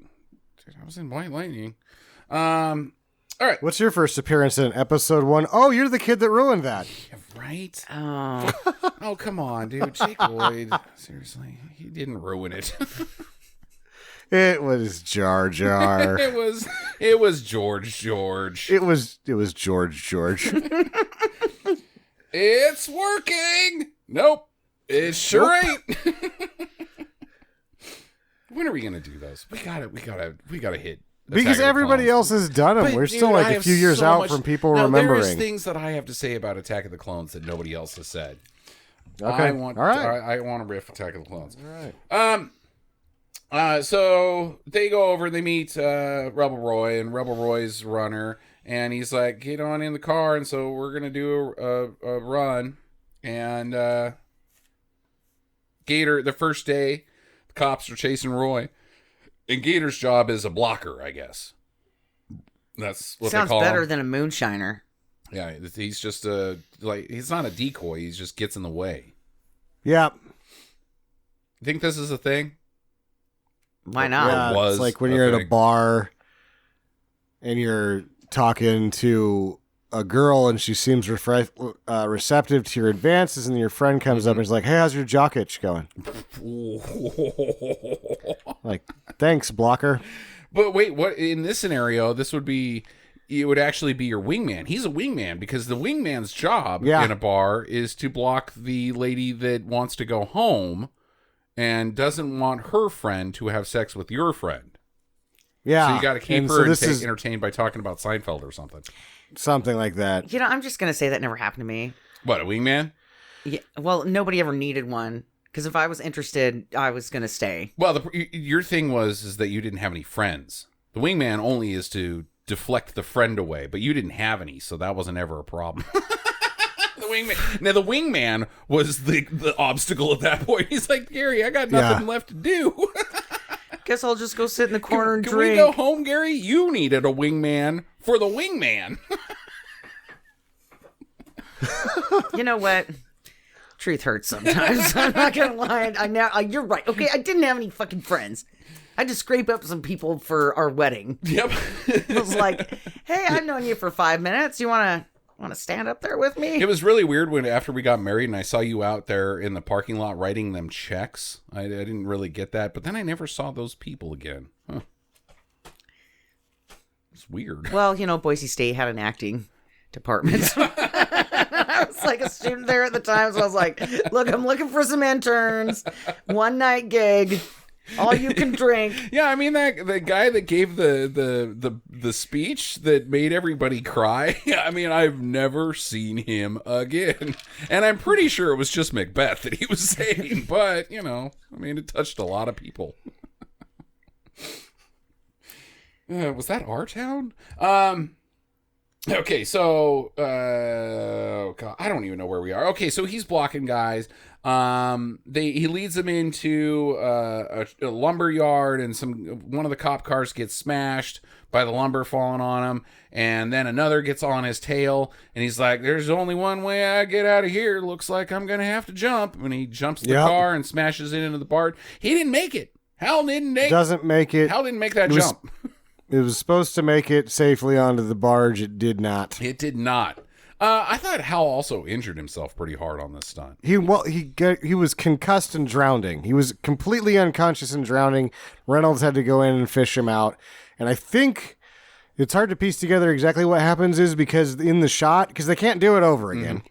dude, I was in White Lightning. All right. What's your first appearance in episode 1? Oh, you're the kid that ruined that. Yeah, right? Oh. Oh, come on, dude. Jake Lloyd. Seriously, he didn't ruin it. It was Jar Jar. It was George. It was George. It's working. Nope. It sure ain't. When are we gonna do those? We gotta hit. Because everybody else has done them. We're still like a few years out from people remembering. There's things that I have to say about Attack of the Clones that nobody else has said. Okay. I want to riff Attack of the Clones. All right. So they go over, they meet Rebel Roy, and Rebel Roy's runner, and he's like, get on in the car, and so we're going to do a run. And Gator, the first day, the cops are chasing Roy, and Gator's job is a blocker, I guess. That's what Sounds they call better him. than a moonshiner. Yeah, he's just he's not a decoy, he just gets in the way. Yeah. You think this is a thing? Why not? Yeah, it's like when you're at a bar and you're talking to a girl and she seems receptive to your advances, and your friend comes up and is like, hey, how's your jock itch going? Like, thanks, blocker. But wait, what in this scenario, it would actually be your wingman. He's a wingman because the wingman's job in a bar is to block the lady that wants to go home and doesn't want her friend to have sex with your friend. Yeah. So you got to keep her entertained by talking about Seinfeld or something. Something like that. You know, I'm just going to say that never happened to me. What, a wingman? Yeah. Well, nobody ever needed one. Because if I was interested, I was going to stay. Well, your thing is that you didn't have any friends. The wingman only is to deflect the friend away, but you didn't have any, so that wasn't ever a problem. The wingman was the obstacle at that point. He's like, Gary, I got nothing left to do. Guess I'll just go sit in the corner and can drink. Can we go home, Gary? You needed a wingman for the wingman. You know what? Truth hurts sometimes. I'm not gonna lie. You're right. Okay, I didn't have any fucking friends. I had to scrape up some people for our wedding. Yep. I was like, hey, I've known you for 5 minutes. You wanna stand up there with me? It was really weird when after we got married and I saw you out there in the parking lot writing them checks. I didn't really get that, but then I never saw those people again. Huh. It's weird. Well, Boise State had an acting department. I was like a student there at the time, so I was like, look, I'm looking for some interns. One night gig. All you can drink. Yeah, I mean the guy that gave the speech that made everybody cry. I mean, I've never seen him again, and I'm pretty sure it was just Macbeth that he was saying. But I mean, it touched a lot of people. Was that our town? Okay, so God, I don't even know where we are. Okay, so he's blocking guys. He leads them into a lumber yard, and one of the cop cars gets smashed by the lumber falling on him, and then another gets on his tail, and he's like, "There's only one way I get out of here. Looks like I'm gonna have to jump." And he jumps the car and smashes it into the barge. He didn't make it. Hal didn't make that jump. It was supposed to make it safely onto the barge. It did not. It did not. I thought Hal also injured himself pretty hard on this stunt. He was concussed and drowning. He was completely unconscious and drowning. Reynolds had to go in and fish him out. And I think it's hard to piece together exactly what happens is because in the shot, because they can't do it over again.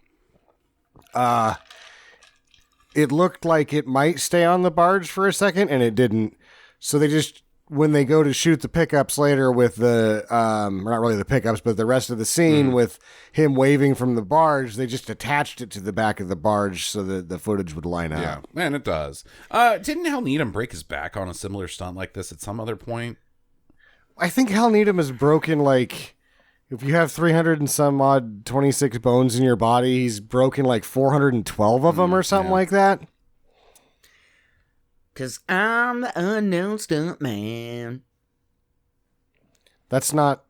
It looked like it might stay on the barge for a second, and it didn't. So they just, when they go to shoot the pickups later with the, not really the pickups, but the rest of the scene with him waving from the barge, they just attached it to the back of the barge so that the footage would line up. Yeah, and it does. Didn't Hal Needham break his back on a similar stunt like this at some other point? I think Hal Needham has broken, like, if you have 300 and some odd 26 bones in your body, he's broken like 412 of them or something like that. Because I'm the unknown stunt man. That's not,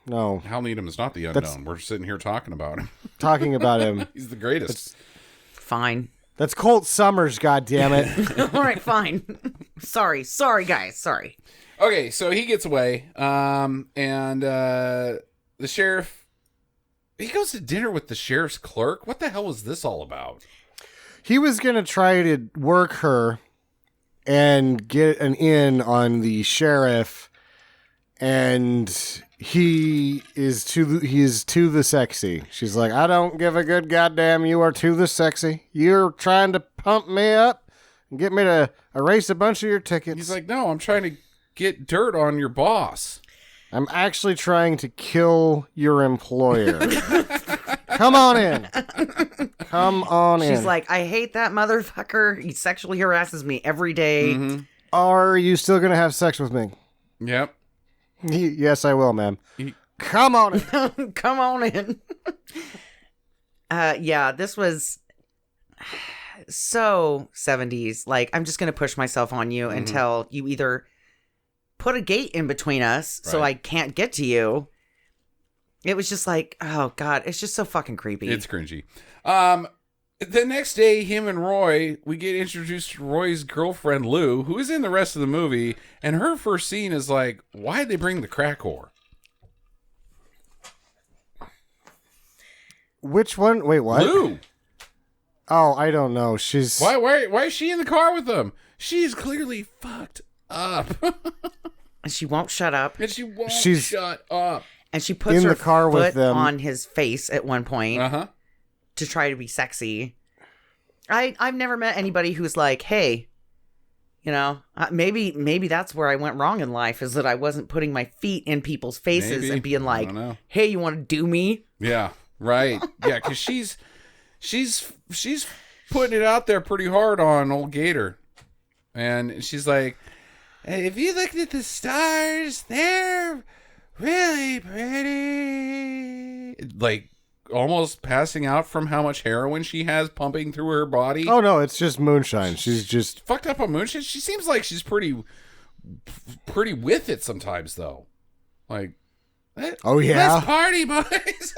no. Hal Needham is not the unknown. We're sitting here talking about him. Talking about him. He's the greatest. Fine. That's Colt Summers, goddammit. All right, fine. Sorry, guys. Sorry. Okay, so he gets away, and the sheriff, he goes to dinner with the sheriff's clerk. What the hell was this all about? He was going to try to work her and get an in on the sheriff, and he is too the sexy. She's like, I don't give a good goddamn, you are too the sexy. You're trying to pump me up and get me to erase a bunch of your tickets. He's like, no, I'm trying to get dirt on your boss. I'm actually trying to kill your employer. Come on in. Come on in. She's like, I hate that motherfucker. He sexually harasses me every day. Mm-hmm. Are you still going to have sex with me? Yep. Yes, I will, ma'am. Come on in. Come on in. Yeah, this was so 70s. Like, I'm just going to push myself on you until you either put a gate in between us so I can't get to you. It was just like, oh God, it's just so fucking creepy. It's cringy. The next day, him and Roy, we get introduced to Roy's girlfriend, Lou, who is in the rest of the movie, and her first scene is like, why'd they bring the crack whore? Which one? Wait, what? Lou. Oh, I don't know. She's... Why is she in the car with them? She's clearly fucked up. And she won't shut up. And she won't She's shut up. And she puts in her the car foot with them on his face at one point to try to be sexy. I've never met anybody who's like, hey, you know, maybe that's where I went wrong in life, is that I wasn't putting my feet in people's faces and being like, hey, you want to do me? Yeah, right. Yeah, because she's putting it out there pretty hard on old Gator. And she's like, if you looked at the stars, they're really pretty. Like, almost passing out from how much heroin she has pumping through her body. Oh, no, it's just moonshine. She's just... fucked up on moonshine. She seems like she's pretty with it sometimes, though. Like, oh, yeah? Let's party, boys.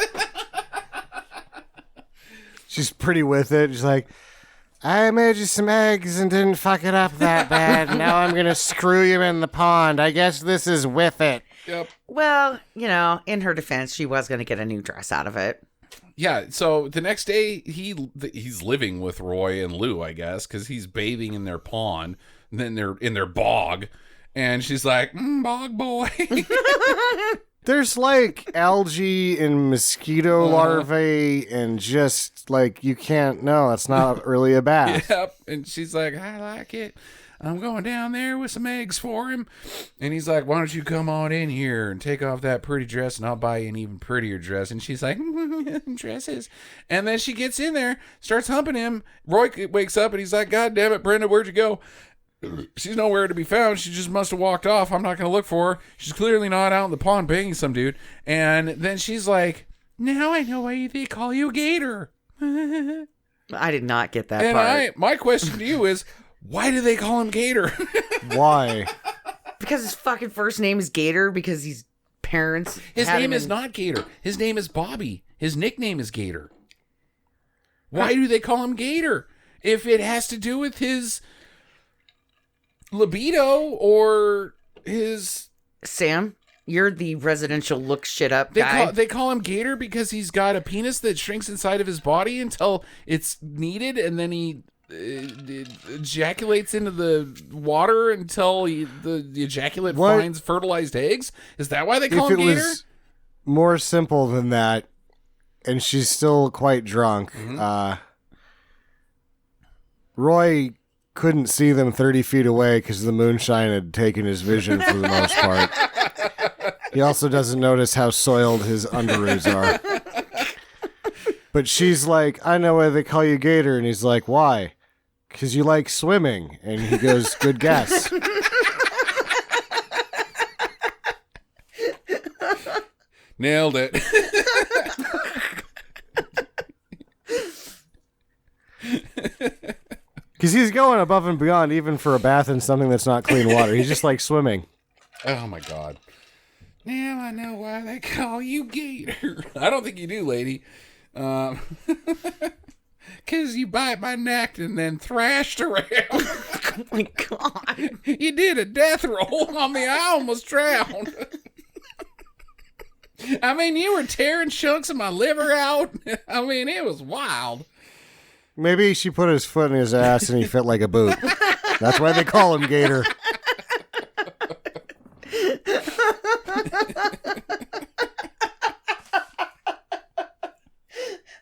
She's pretty with it. She's like, I made you some eggs and didn't fuck it up that bad. Now I'm going to screw you in the pond. I guess this is with it. Yep. Well, you know, in her defense, she was going to get a new dress out of it. Yeah, so the next day, he's living with Roy and Lou, I guess, because he's bathing in their pond, and then they're in their bog, and she's like, bog boy. There's like algae and mosquito larvae and just like you can't know. It's not really a bath. Yep. And she's like, I like it. I'm going down there with some eggs for him. And he's like, why don't you come on in here and take off that pretty dress and I'll buy you an even prettier dress. And she's like, dresses. And then she gets in there, starts humping him. Roy wakes up and he's like, God damn it, Brenda, where'd you go? She's nowhere to be found. She just must have walked off. I'm not going to look for her. She's clearly not out in the pond banging some dude. And then she's like, now I know why they call you Gator. I did not get that And part. my question to you is, why do they call him Gator? Why? Because his fucking first name is Gator because his parents. His had name him is in- not Gator. His name is Bobby. His nickname is Gator. Why do they call him Gator? If it has to do with his libido or his... Sam, you're the residential look shit up guy. They call him Gator because he's got a penis that shrinks inside of his body until it's needed, and then he ejaculates into the water until the ejaculate finds fertilized eggs. Is that why they call him Gator? If it was more simple than that, and she's still quite drunk, Roy couldn't see them 30 feet away because the moonshine had taken his vision for the most part. He also doesn't notice how soiled his underoos are. But she's like, I know why they call you Gator. And he's like, why? Because you like swimming. And he goes, good guess. Nailed it. Because he's going above and beyond even for a bath in something that's not clean water. He's just like swimming. Oh, my God. Now I know why they call you Gator. I don't think you do, lady. Because you bite my neck and then thrashed around. Oh my God. You did a death roll on me. I almost drowned. I mean, you were tearing chunks of my liver out. I mean, it was wild. Maybe she put his foot in his ass and he fit like a boot. That's why they call him Gator.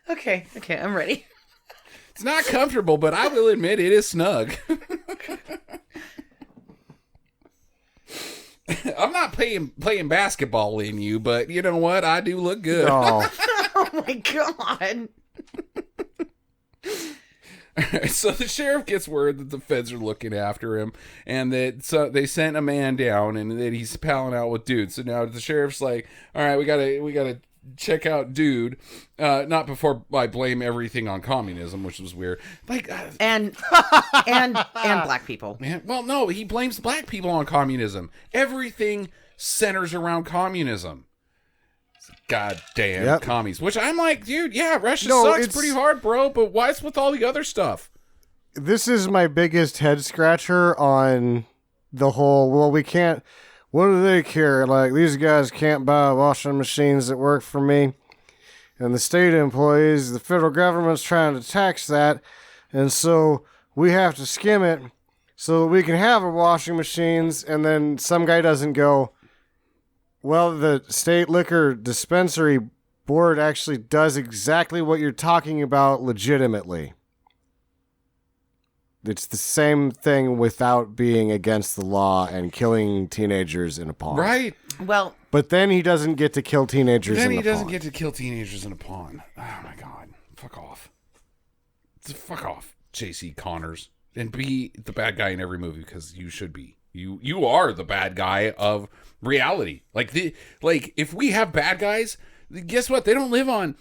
Okay, I'm ready. It's not comfortable, but I will admit it is snug. I'm not playing basketball in you, but you know what? I do look good. Oh, Oh my God. So the sheriff gets word that the feds are looking after him, and that they sent a man down, and that he's palling out with dudes. So now the sheriff's like, "All right, we gotta check out dude." Not before I blame everything on communism, which was weird. Like, And black people. man, well, no, he blames black people on communism. Everything centers around communism. Goddamn commies. Which I'm like, dude, yeah, Russia sucks pretty hard, bro, but what's with all the other stuff? this is my biggest head scratcher on the whole, well, we can't, what do they care? Like, these guys can't buy washing machines that work for me. And the state employees, the federal government's trying to tax that. And so we have to skim it so that we can have our washing machines. And then some guy doesn't go, well, the state liquor dispensary board actually does exactly what you're talking about legitimately. It's the same thing without being against the law and killing teenagers in a pond. Right. Well, But then he doesn't get to kill teenagers Then in he a doesn't pond. get to kill teenagers in a pond. Oh my god. Fuck off. Fuck off, J.C. Connors. And be the bad guy in every movie because you should be. You are the bad guy of reality. Like if we have bad guys, guess what? They don't live on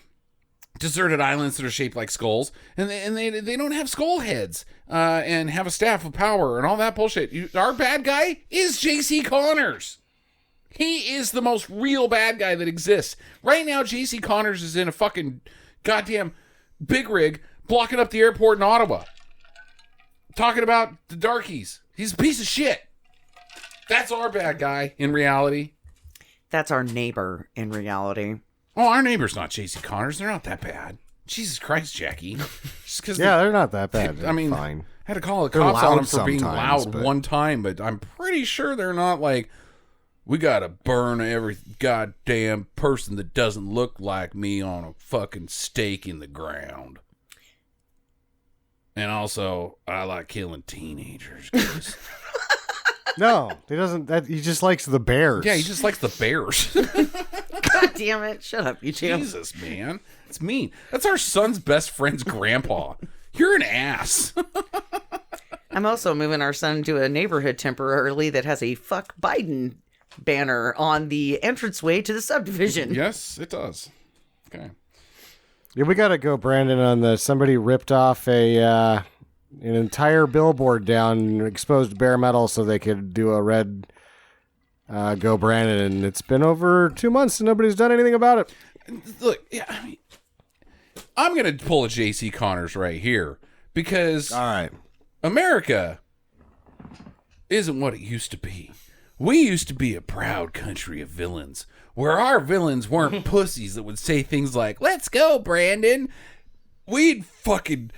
deserted islands that are shaped like skulls, and they don't have skull heads and have a staff of power and all that bullshit. Our bad guy is J.C. Connors. He is the most real bad guy that exists. Right now, J.C. Connors is in a fucking goddamn big rig blocking up the airport in Ottawa. Talking about the darkies. He's a piece of shit. That's our bad guy in reality. That's our neighbor in reality. Oh, our neighbor's not J.C. Connors. They're not that bad. Jesus Christ, Jackie. Just 'cause they're not that bad. I mean, fine. I had to call the They're cops on them loud for being sometimes, loud but- one time, but I'm pretty sure they're not like, we gotta burn every goddamn person that doesn't look like me on a fucking stake in the ground. And also, I like killing teenagers. 'Cause... No, he doesn't. He just likes the bears. yeah, he just likes the bears. God damn it. Shut up, you two. Jesus, man. It's mean. That's our son's best friend's grandpa. You're an ass. I'm also moving our son to a neighborhood temporarily that has a fuck Biden banner on the entranceway to the subdivision. Yes, it does. Okay. Yeah, we gotta go, Brandon. On the somebody ripped off an entire billboard down and exposed bare metal so they could do a red go, Brandon. And it's been over 2 months and nobody's done anything about it. Look, yeah, I mean, I'm gonna pull a J.C. Connors right here because All right. America isn't what it used to be. We used to be a proud country of villains, where our villains weren't pussies that would say things like, "Let's go, Brandon." We'd fucking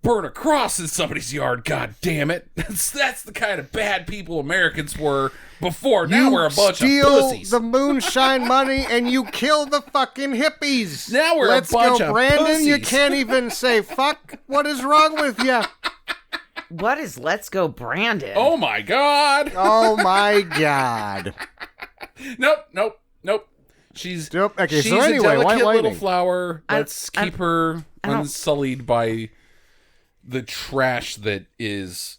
burn a cross in somebody's yard, god damn it. That's the kind of bad people Americans were before. Now we're a bunch of pussies. The moonshine money and you kill the fucking hippies. Now we're Let's a bunch go, of Brandon. pussies. You can't even say fuck. What is wrong with you? What is Let's Go Brandon? Oh my god. Oh my god. Nope. She's Nope. Okay, she's so anyway, a white delicate little lighting. flower. Let's keep her unsullied by the trash that is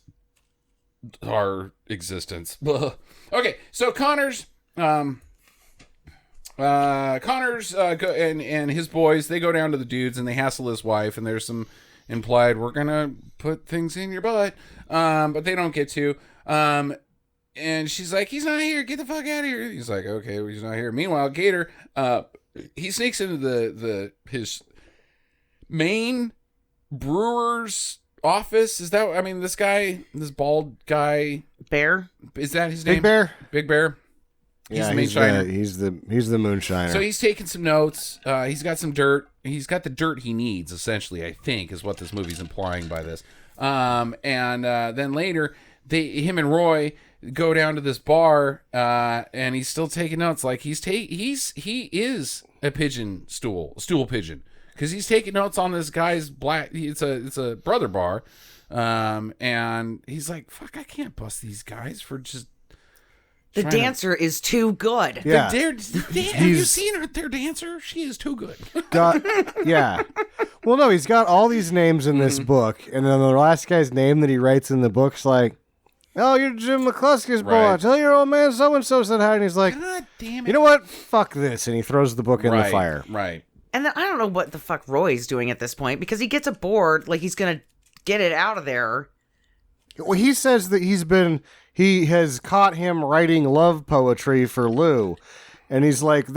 our existence. Okay, so Connors go and his boys, they go down to the dudes and they hassle his wife, and there's some implied we're gonna put things in your butt, but they don't get to. And she's like, he's not here, get the fuck out of here. He's like, okay, well, he's not here. Meanwhile, Gator, he sneaks into his main brewer's office. Is that, I mean, this bald guy, Bear? is that his name? Big Bear? Big Bear. Yeah, the main shiner. he's the moonshiner. So he's taking some notes. He's got some dirt. He's got the dirt he needs, essentially, I think, is what this movie's implying by this. And then later, him and Roy go down to this bar, and he's still taking notes. Like he is a stool pigeon, because he's taking notes on this guy's black. It's a brother bar, and he's like, "Fuck, I can't bust these guys for just." The dancer is too good. Yeah. Have you seen their dancer? She is too good. Yeah. Well, no, he's got all these names in this book, and then the last guy's name that he writes in the book's like, "Oh, you're Jim McCluskey's boy. Right. Tell your old man so-and-so said hi." And he's like, God damn it. "You know what? Fuck this." And he throws the book in the fire. Right. And then I don't know what the fuck Roy's doing at this point, because he gets a board, like he's going to get it out of there. Well, he says that he has caught him writing love poetry for Lou. And he's like,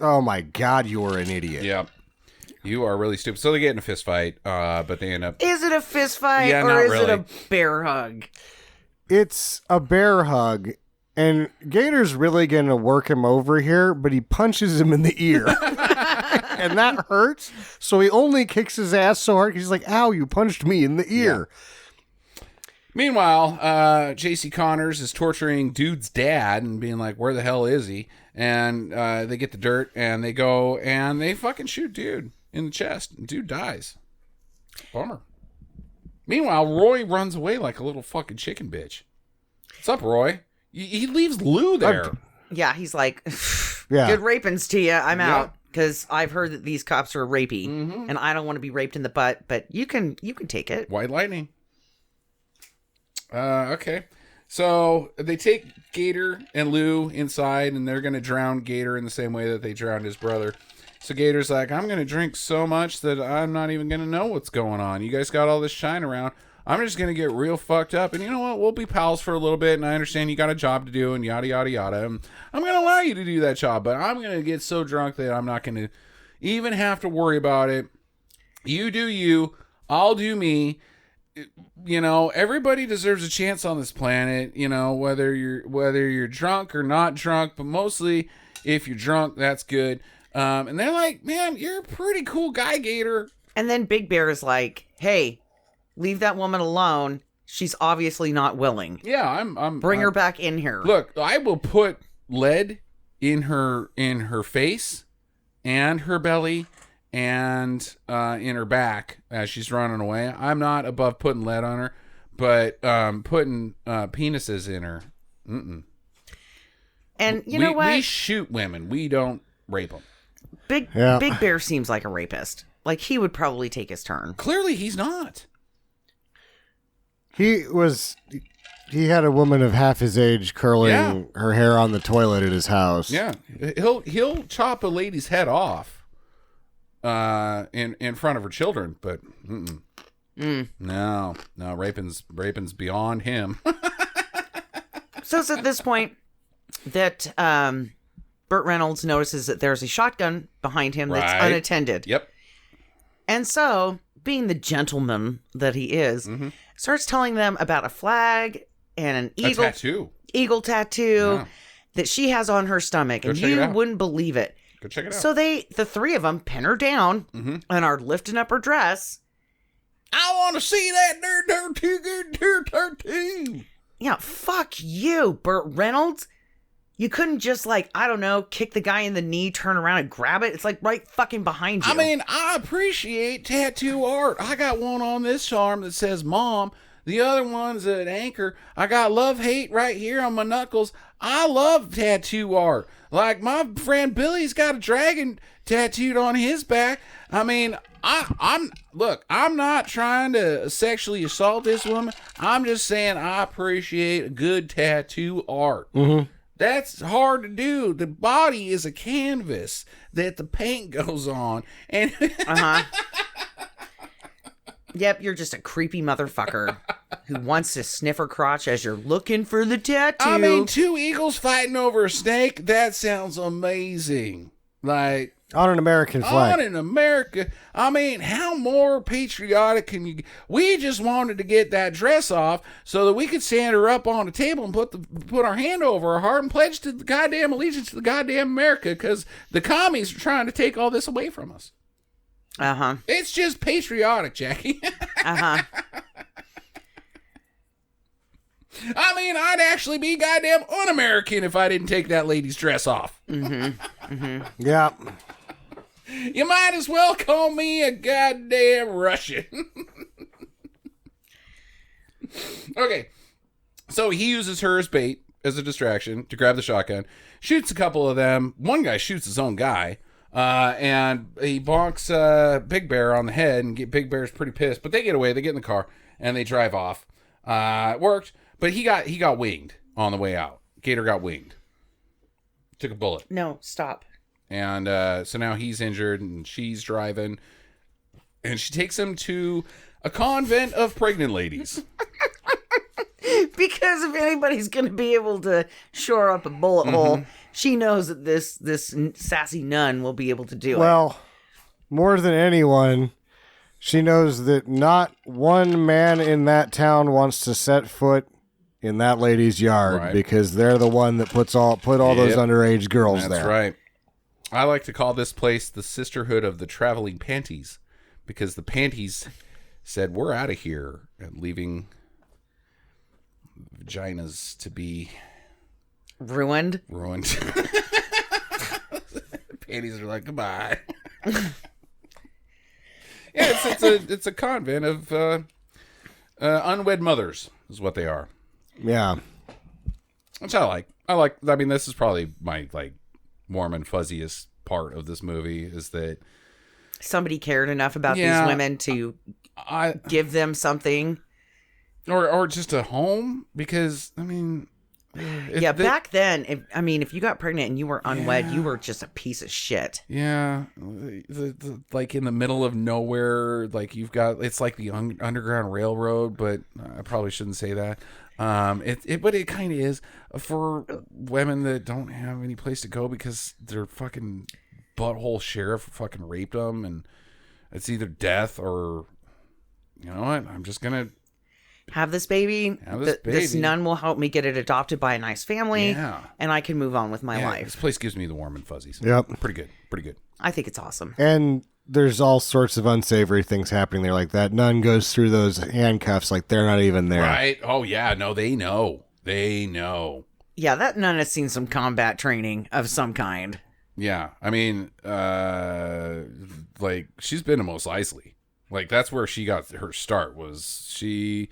oh my God, you are an idiot. Yeah. You are really stupid. So they get in a fist fight, but they end up... Is it a fist fight Yeah, or not is really. it a bear hug? It's a bear hug. And Gator's really going to work him over here, but he punches him in the ear. And that hurts. So he only kicks his ass so hard. He's like, "Ow, you punched me in the ear." Yeah. Meanwhile, J.C. Connors is torturing dude's dad and being like, where the hell is he? And they get the dirt and they go and they fucking shoot dude in the chest. And dude dies. Bummer. Meanwhile, Roy runs away like a little fucking chicken bitch. What's up, Roy? He leaves Lou there. Yeah, he's like, Yeah. good rapings to you. I'm Yeah. out. Because I've heard that these cops are rapey. And I don't want to be raped in the butt, but you can take it. White lightning. Okay. So they take Gator and Lou inside, and they're going to drown Gator in the same way that they drowned his brother. So Gator's like, I'm going to drink so much that I'm not even going to know what's going on. You guys got all this shine around. I'm just going to get real fucked up. And you know what? We'll be pals for a little bit. And I understand you got a job to do and yada, yada, yada. And I'm going to allow you to do that job. But I'm going to get so drunk that I'm not going to even have to worry about it. You do you. I'll do me. You know, everybody deserves a chance on this planet. You know, whether you're drunk or not drunk. But mostly if you're drunk, that's good. And they're like, man, you're a pretty cool guy, Gator. And then Big Bear is like, hey, leave that woman alone. She's obviously not willing. Yeah, I'm bring her back in here. Look, I will put lead in her face and her belly and in her back as she's running away. I'm not above putting lead on her, but putting penises in her. Mm-mm. And you know what? We shoot women. We don't rape them. Big Bear seems like a rapist. Like, he would probably take his turn. Clearly, he's not. He had a woman of half his age curling her hair on the toilet at his house. Yeah, he'll chop a lady's head off in front of her children, but no, raping's beyond him. So it's at this point that Burt Reynolds notices that there's a shotgun behind him that's unattended. Yep. And so, being the gentleman that he is, starts telling them about a flag and an eagle tattoo that she has on her stomach. And you wouldn't believe it. Go check it out. So the three of them pin her down and are lifting up her dress. I want to see that dirt tattoo. Yeah, fuck you, Burt Reynolds. You couldn't just, like, I don't know, kick the guy in the knee, turn around and grab it. It's, like, right fucking behind you. I mean, I appreciate tattoo art. I got one on this arm that says Mom. The other one's an anchor. I got love-hate right here on my knuckles. I love tattoo art. Like, my friend Billy's got a dragon tattooed on his back. I mean, I'm not trying to sexually assault this woman. I'm just saying I appreciate good tattoo art. Mm-hmm. That's hard to do. The body is a canvas that the paint goes on. And Yep, you're just a creepy motherfucker who wants to sniff her crotch as you're looking for the tattoo. I mean, two eagles fighting over a snake, that sounds amazing. Like, on an American flag. On an America. I mean, how more patriotic can you get? We just wanted to get that dress off so that we could stand her up on a table and put our hand over her heart and pledge to the goddamn allegiance to the goddamn America, because the commies are trying to take all this away from us. It's just patriotic, Jackie. I mean, I'd actually be goddamn un-American if I didn't take that lady's dress off. Yeah. You might as well call me a goddamn Russian. Okay. So he uses her as bait, as a distraction, to grab the shotgun. Shoots a couple of them. One guy shoots his own guy. And he bonks Big Bear on the head, and Big Bear's pretty pissed. But they get away. They get in the car, and they drive off. It worked. But he got winged on the way out. Gator got winged. Took a bullet. No, stop. And so now he's injured, and she's driving. And she takes him to a convent of pregnant ladies. Because if anybody's going to be able to shore up a bullet hole, she knows that this sassy nun will be able to do it. Well, more than anyone, she knows that not one man in that town wants to set foot in that lady's yard, because they're the one that put all those underage girls there. That's right. I like to call this place the Sisterhood of the Traveling Panties, because the panties said, we're out of here, and leaving vaginas to be ruined. Panties are like, goodbye. Yeah, it's a convent of unwed mothers is what they are. Yeah, which I like. I mean, this is probably my warm and fuzziest part of this movie, is that somebody cared enough about these women to give them something or just a home, because I mean, back then, if you got pregnant and you were unwed, you were just a piece of shit. Yeah, like in the middle of nowhere, like you've got, it's like the Underground Railroad, but I probably shouldn't say that. But it kind of is for women that don't have any place to go because their fucking butthole sheriff fucking raped them, and it's either death or, you know what, I'm just gonna have this baby. This nun will help me get it adopted by a nice family, and I can move on with my life. This place gives me the warm and fuzzies. Yep. Pretty good. I think it's awesome. And there's all sorts of unsavory things happening there. Like that nun goes through those handcuffs like they're not even there. Right. Oh, yeah. No, they know. Yeah, that nun has seen some combat training of some kind. Yeah. I mean, like, she's been to Mos Eisley. Like, that's where she got her start, was she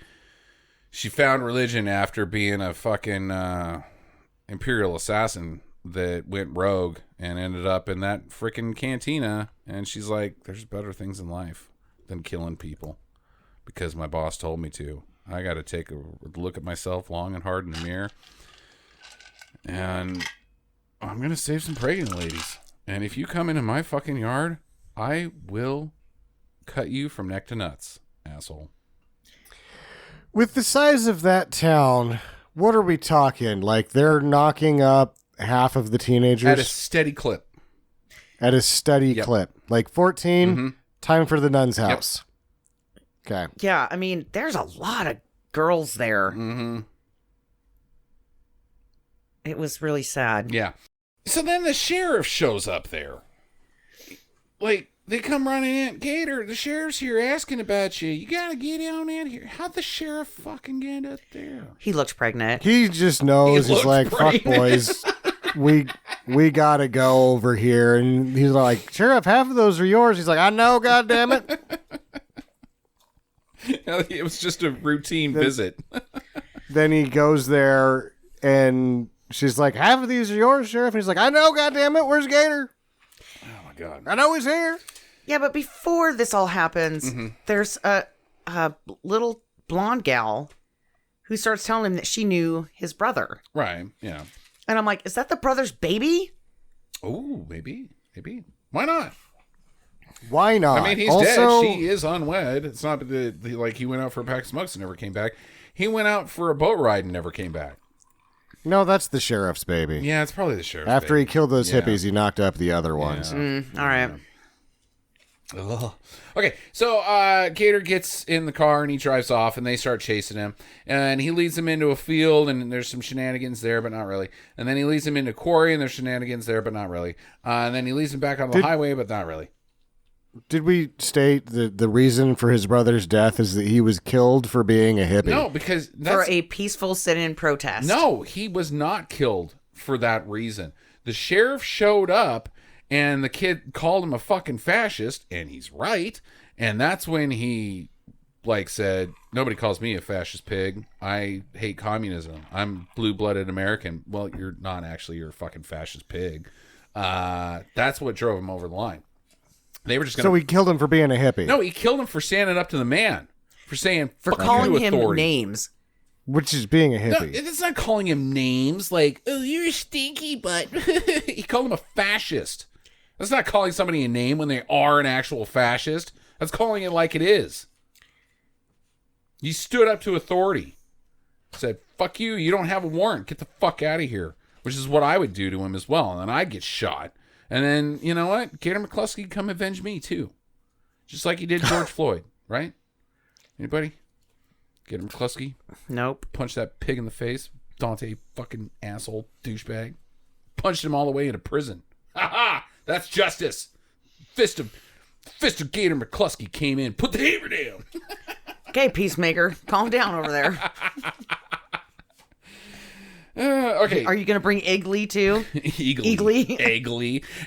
found religion after being a fucking imperial assassin that went rogue and ended up in that freaking cantina. And she's like, there's better things in life than killing people because my boss told me to. I got to take a look at myself long and hard in the mirror. And I'm going to save some pregnant ladies. And if you come into my fucking yard, I will cut you from neck to nuts, asshole. With the size of that town, what are we talking? Like they're knocking up half of the teenagers? At a steady clip. At a steady clip. Like 14, time for the nun's house. Okay. Yeah, I mean, there's a lot of girls there. Mm-hmm. It was really sad. Yeah. So then the sheriff shows up there. Like, they come running in. Gator, the sheriff's here asking about you. You gotta get on in here. How'd the sheriff fucking get up there? He looked pregnant. He just knows. He's like, fuck boys. We gotta go over here. And he's like, Sheriff, half of those are yours. He's like, I know, goddammit. It was just a routine visit. Then he goes there and she's like, half of these are yours, Sheriff. And he's like, I know, goddammit. Where's Gator? Oh my God. I know he's here. Yeah, but before this all happens, there's a little blonde gal who starts telling him that she knew his brother. Right, yeah. And I'm like, is that the brother's baby? Oh, maybe. Why not? Why not? I mean, he's dead. She is unwed. It's not like he went out for a pack of smokes and never came back. He went out for a boat ride and never came back. No, that's the sheriff's baby. Yeah, it's probably the sheriff's After baby. he killed those hippies, he knocked up the other ones. All right. Ugh. Okay, so Gator gets in the car and he drives off and they start chasing him. And he leads them into a field and there's some shenanigans there, but not really. And then he leads them into a quarry and there's shenanigans there, but not really. And then he leads them back on the highway, but not really. Did we state that the reason for his brother's death is that he was killed for being a hippie? No, because for a peaceful sit-in protest. No, he was not killed for that reason. The sheriff showed up and the kid called him a fucking fascist, and he's right. And that's when he said, nobody calls me a fascist pig. I hate communism. I'm blue-blooded American. Well, you're not actually. You're a fucking fascist pig. That's what drove him over the line. They were just gonna... So he killed him for being a hippie? No, he killed him for standing up to the man. For saying, for calling him names. Which is being a hippie. No, it's not calling him names like, oh, you're a stinky butt. He called him a fascist. That's not calling somebody a name when they are an actual fascist. That's calling it like it is. He stood up to authority. Said, fuck you, you don't have a warrant. Get the fuck out of here. Which is what I would do to him as well. And then I'd get shot. And then, you know what? Gator McCluskey come avenge me too. Just like he did George Floyd, right? Anybody? Gator McCluskey? Nope. Punch that pig in the face. Dante fucking asshole douchebag. Punched him all the way into prison. Ha ha! That's justice. Fist of Gator McCluskey came in. Put the hammer down. Okay, peacemaker. Calm down over there. Okay. Are you going to bring Eggly too? Eggly.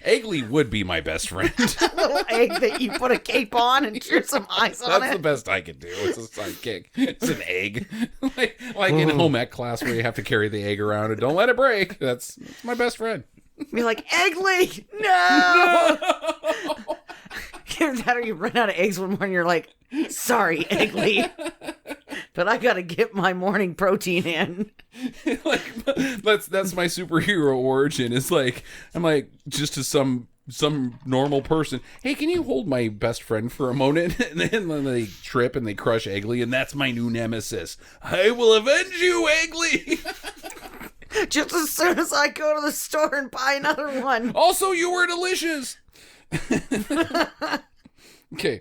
Eggly would be my best friend. Little egg that you put a cape on and shoot some eyes on it. That's the best I could do. It's a sidekick. It's an egg. like in home ec class where you have to carry the egg around and don't let it break. That's my best friend. Be like, Eggly! No! Either that or you run out of eggs one morning and you're like, sorry, Eggly. but I gotta get my morning protein in. Like, that's my superhero origin. It's like, I'm like, just to some normal person, hey, can you hold my best friend for a moment? And then they trip and they crush Eggly, and that's my new nemesis. I will avenge you, Eggly. Just as soon as I go to the store and buy another one. Also, you were delicious. Okay.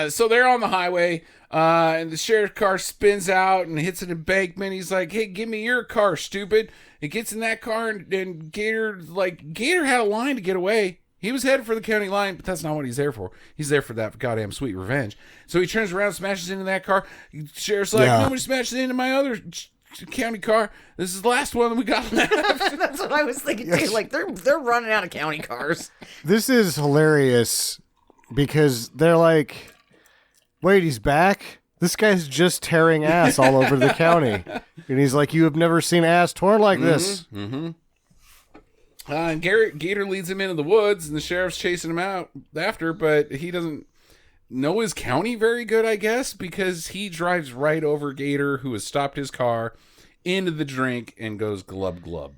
So they're on the highway, and the sheriff's car spins out and hits an embankment. He's like, hey, give me your car, stupid. It gets in that car, and Gator had a line to get away. He was headed for the county line, but that's not what he's there for. He's there for that goddamn sweet revenge. So he turns around, smashes into that car. The sheriff's like, nobody smashes into my other county car. This is the last one that we got left. That's what I was thinking too. Like, they're running out of county cars. This is hilarious because they're like, wait, he's back? This guy's just tearing ass all over the county. And he's like, you have never seen ass torn like this. Mm-hmm. And Gator leads him into the woods, and the sheriff's chasing him out after, but he doesn't know his county very good, I guess, because he drives right over Gator, who has stopped his car, into the drink, and goes glub glub.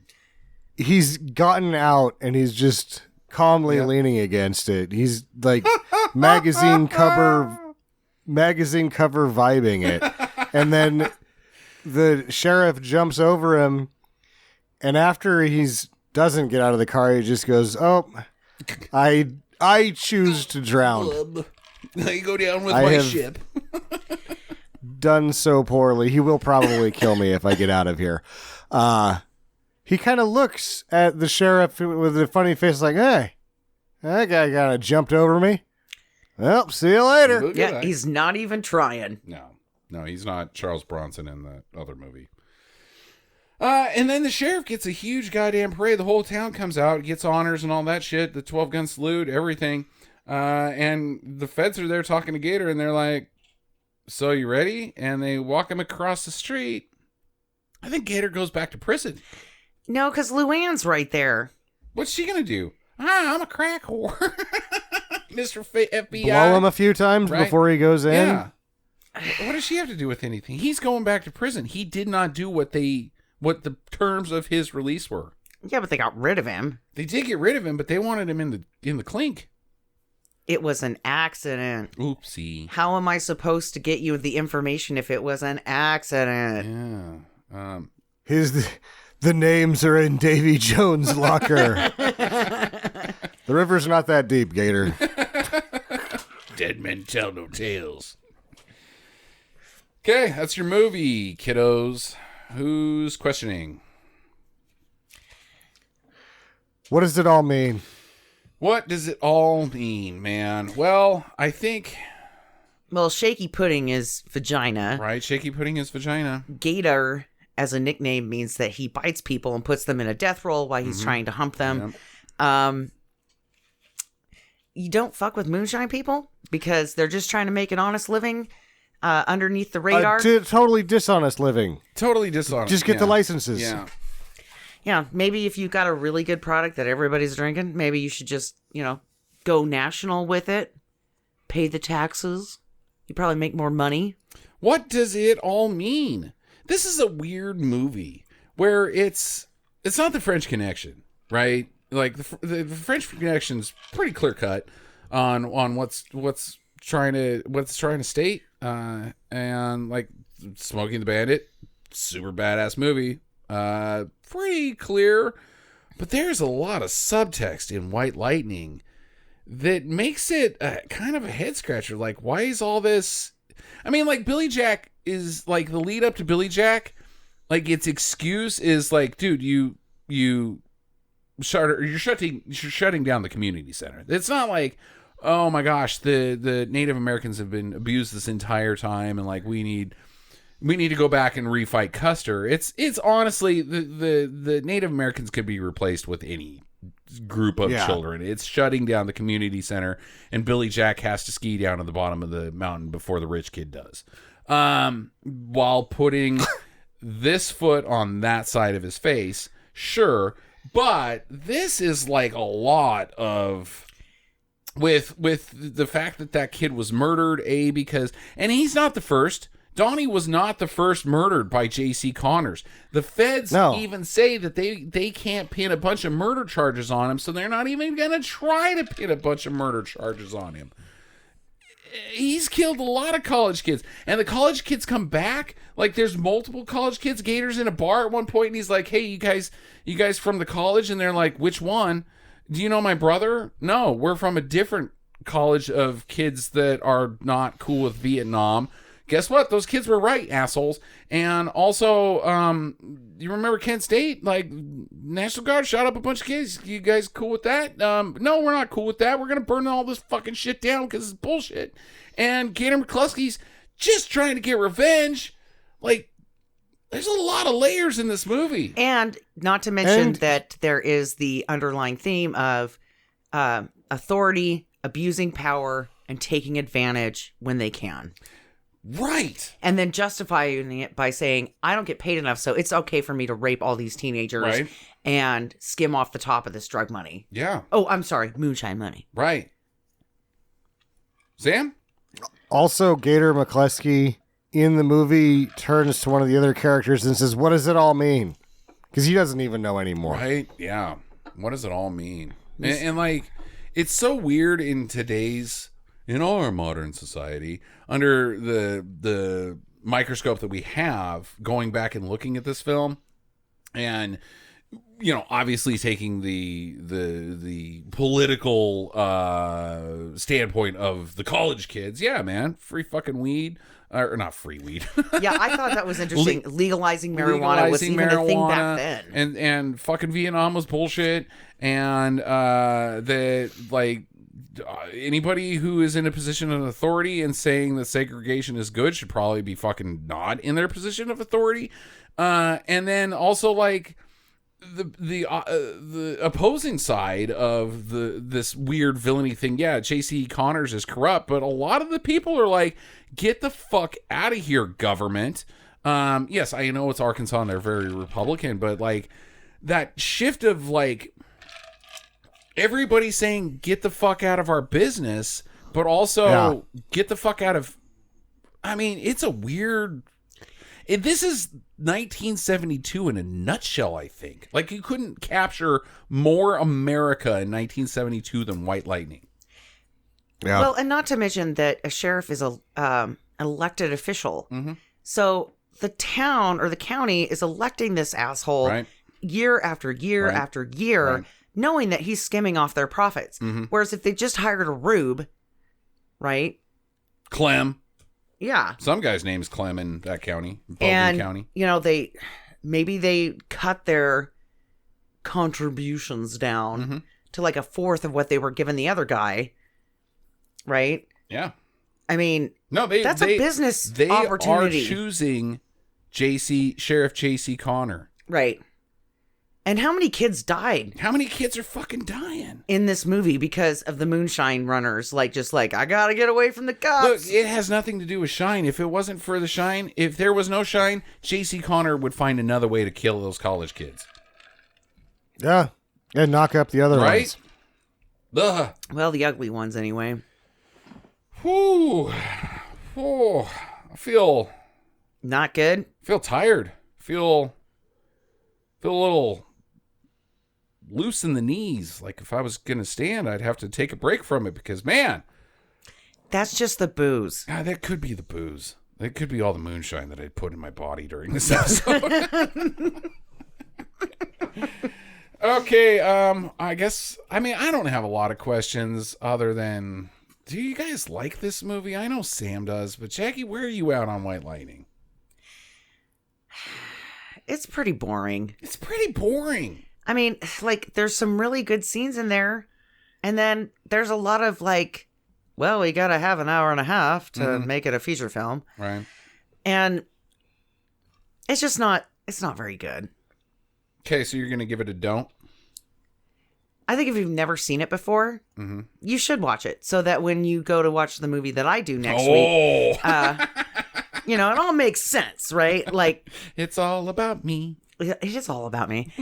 He's gotten out, and he's just calmly leaning against it. He's like magazine cover vibing it. And then the sheriff jumps over him, and after he's doesn't get out of the car, he just goes, oh, I choose to drown. You go down with my ship. Done so poorly. He will probably kill me if I get out of here. He kind of looks at the sheriff with a funny face like, hey, that guy kind of jumped over me. Well, see you later. Yeah, he's not even trying. No, he's not Charles Bronson in the other movie. And then the sheriff gets a huge goddamn parade. The whole town comes out, gets honors and all that shit. The 12-gun salute, everything. And the feds are there talking to Gator, and they're like, so you ready? And they walk him across the street. I think Gator goes back to prison. No, because Luann's right there. What's she going to do? I'm a crack whore. Mr. FBI. Blow him a few times before he goes in? Yeah. What does she have to do with anything? He's going back to prison. He did not do what the terms of his release were. Yeah, but they got rid of him. They did get rid of him, but they wanted him in the clink. It was an accident. Oopsie. How am I supposed to get you the information if it was an accident? Yeah. The names are in Davy Jones' locker. The river's not that deep, Gator. Dead men tell no tales. Okay, that's your movie, kiddos. Who's questioning? What does it all mean? What does it all mean, man? Well, I think... Well, Shaky Pudding is vagina. Right, Shaky Pudding is vagina. Gator, as a nickname, means that he bites people and puts them in a death roll while he's trying to hump them. Yep. You don't fuck with moonshine people because they're just trying to make an honest living underneath the radar. Totally dishonest living. Totally dishonest. Just get the licenses. Yeah. Yeah, maybe if you've got a really good product that everybody's drinking, maybe you should just, go national with it. Pay the taxes. You probably make more money. What does it all mean? This is a weird movie where it's not the French Connection, right? Like the French Connection's pretty clear cut on what's trying to state, and like Smokey and the Bandit, super badass movie. Pretty clear, but there's a lot of subtext in White Lightning that makes it kind of a head scratcher. Like, why is all this? I mean, like, Billy Jack is like the lead up to Billy Jack. Like, its excuse is like, dude, you're shutting down the community center. It's not like, oh my gosh, the Native Americans have been abused this entire time, and like we need to go back and refight Custer. It's honestly the Native Americans could be replaced with any group of children. It's shutting down the community center, and Billy Jack has to ski down to the bottom of the mountain before the rich kid does, while putting this foot on that side of his face. Sure, but this is like a lot of with the fact that kid was murdered. Because and he's not the first. Donnie was not the first murdered by J.C. Connors. The feds even say that they can't pin a bunch of murder charges on him, so they're not even going to try to pin a bunch of murder charges on him. He's killed a lot of college kids, and the college kids come back. Like, there's multiple college kids. Gator's in a bar at one point, and he's like, "Hey, you guys from the college?" And they're like, "Which one? Do you know my brother?" "No, we're from a different college of kids that are not cool with Vietnam." Guess what? Those kids were right, assholes. And also, you remember Kent State? Like, National Guard shot up a bunch of kids. You guys cool with that? No, we're not cool with that. We're going to burn all this fucking shit down because it's bullshit. And Gator McCluskey's just trying to get revenge. Like, there's a lot of layers in this movie. And not to mention that there is the underlying theme of authority, abusing power, and taking advantage when they can. Right. And then justifying it by saying, I don't get paid enough, so it's okay for me to rape all these teenagers and skim off the top of this drug money. Yeah. Oh, I'm sorry, moonshine money. Right. Sam? Also, Gator McCluskey in the movie turns to one of the other characters and says, "What does it all mean?" Because he doesn't even know anymore. Right. Yeah. What does it all mean? And like, it's so weird in our modern society, under the microscope that we have, going back and looking at this film, and obviously taking the political standpoint of the college kids. Yeah, man, free fucking weed, or not free weed. Yeah, I thought that was interesting. Legalizing marijuana was even a thing back then, and fucking Vietnam was bullshit, and that like. Anybody who is in a position of authority and saying that segregation is good should probably be fucking not in their position of authority. And then also, like, the opposing side of this weird villainy thing. Yeah, J.C. Connors is corrupt, but a lot of the people are like, get the fuck out of here, government. Yes, I know it's Arkansas and they're very Republican, but like that shift of like, everybody's saying, get the fuck out of our business, but also get the fuck out of... I mean, it's a weird... This is 1972 in a nutshell, I think. Like, you couldn't capture more America in 1972 than White Lightning. Yeah. Well, and not to mention that a sheriff is an elected official. Mm-hmm. So the town or the county is electing this asshole year after year after year... Right. knowing that he's skimming off their profits. Mm-hmm. Whereas if they just hired a rube, right? Clem. Yeah. Some guy's name's Clem in that county. Baldwin County. They cut their contributions down to like a fourth of what they were giving the other guy. Right? Yeah. I mean, that's a business opportunity. They are choosing Sheriff J.C. Connor. Right. And how many kids died? How many kids are fucking dying in this movie because of the moonshine runners? Like, just like, I gotta get away from the cops. Look, it has nothing to do with shine. If it wasn't for the shine, if there was no shine, J.C. Connor would find another way to kill those college kids. Yeah. And knock up the other ones. Ugh. Well, the ugly ones anyway. Whew. Oh, I feel... Not good? Feel tired. Feel a little... loose in the knees. Like, if I was gonna stand, I'd have to take a break from it because, man, that's just the booze. God, that could be the booze. That could be all the moonshine that I put in my body during this episode. Okay, I guess, I mean, I don't have a lot of questions other than, do you guys like this movie? I know Sam does, but Jackie, where are you out on White Lightning? It's pretty boring. It's pretty boring. I mean, like, there's some really good scenes in there. And then there's a lot of, like, well, we got to have an hour and a half to make it a feature film. Right. And it's just not, it's not very good. Okay, so you're going to give it a don't? I think if you've never seen it before, you should watch it. So that when you go to watch the movie that I do next week, it all makes sense, right? Like, it's all about me. It is all about me.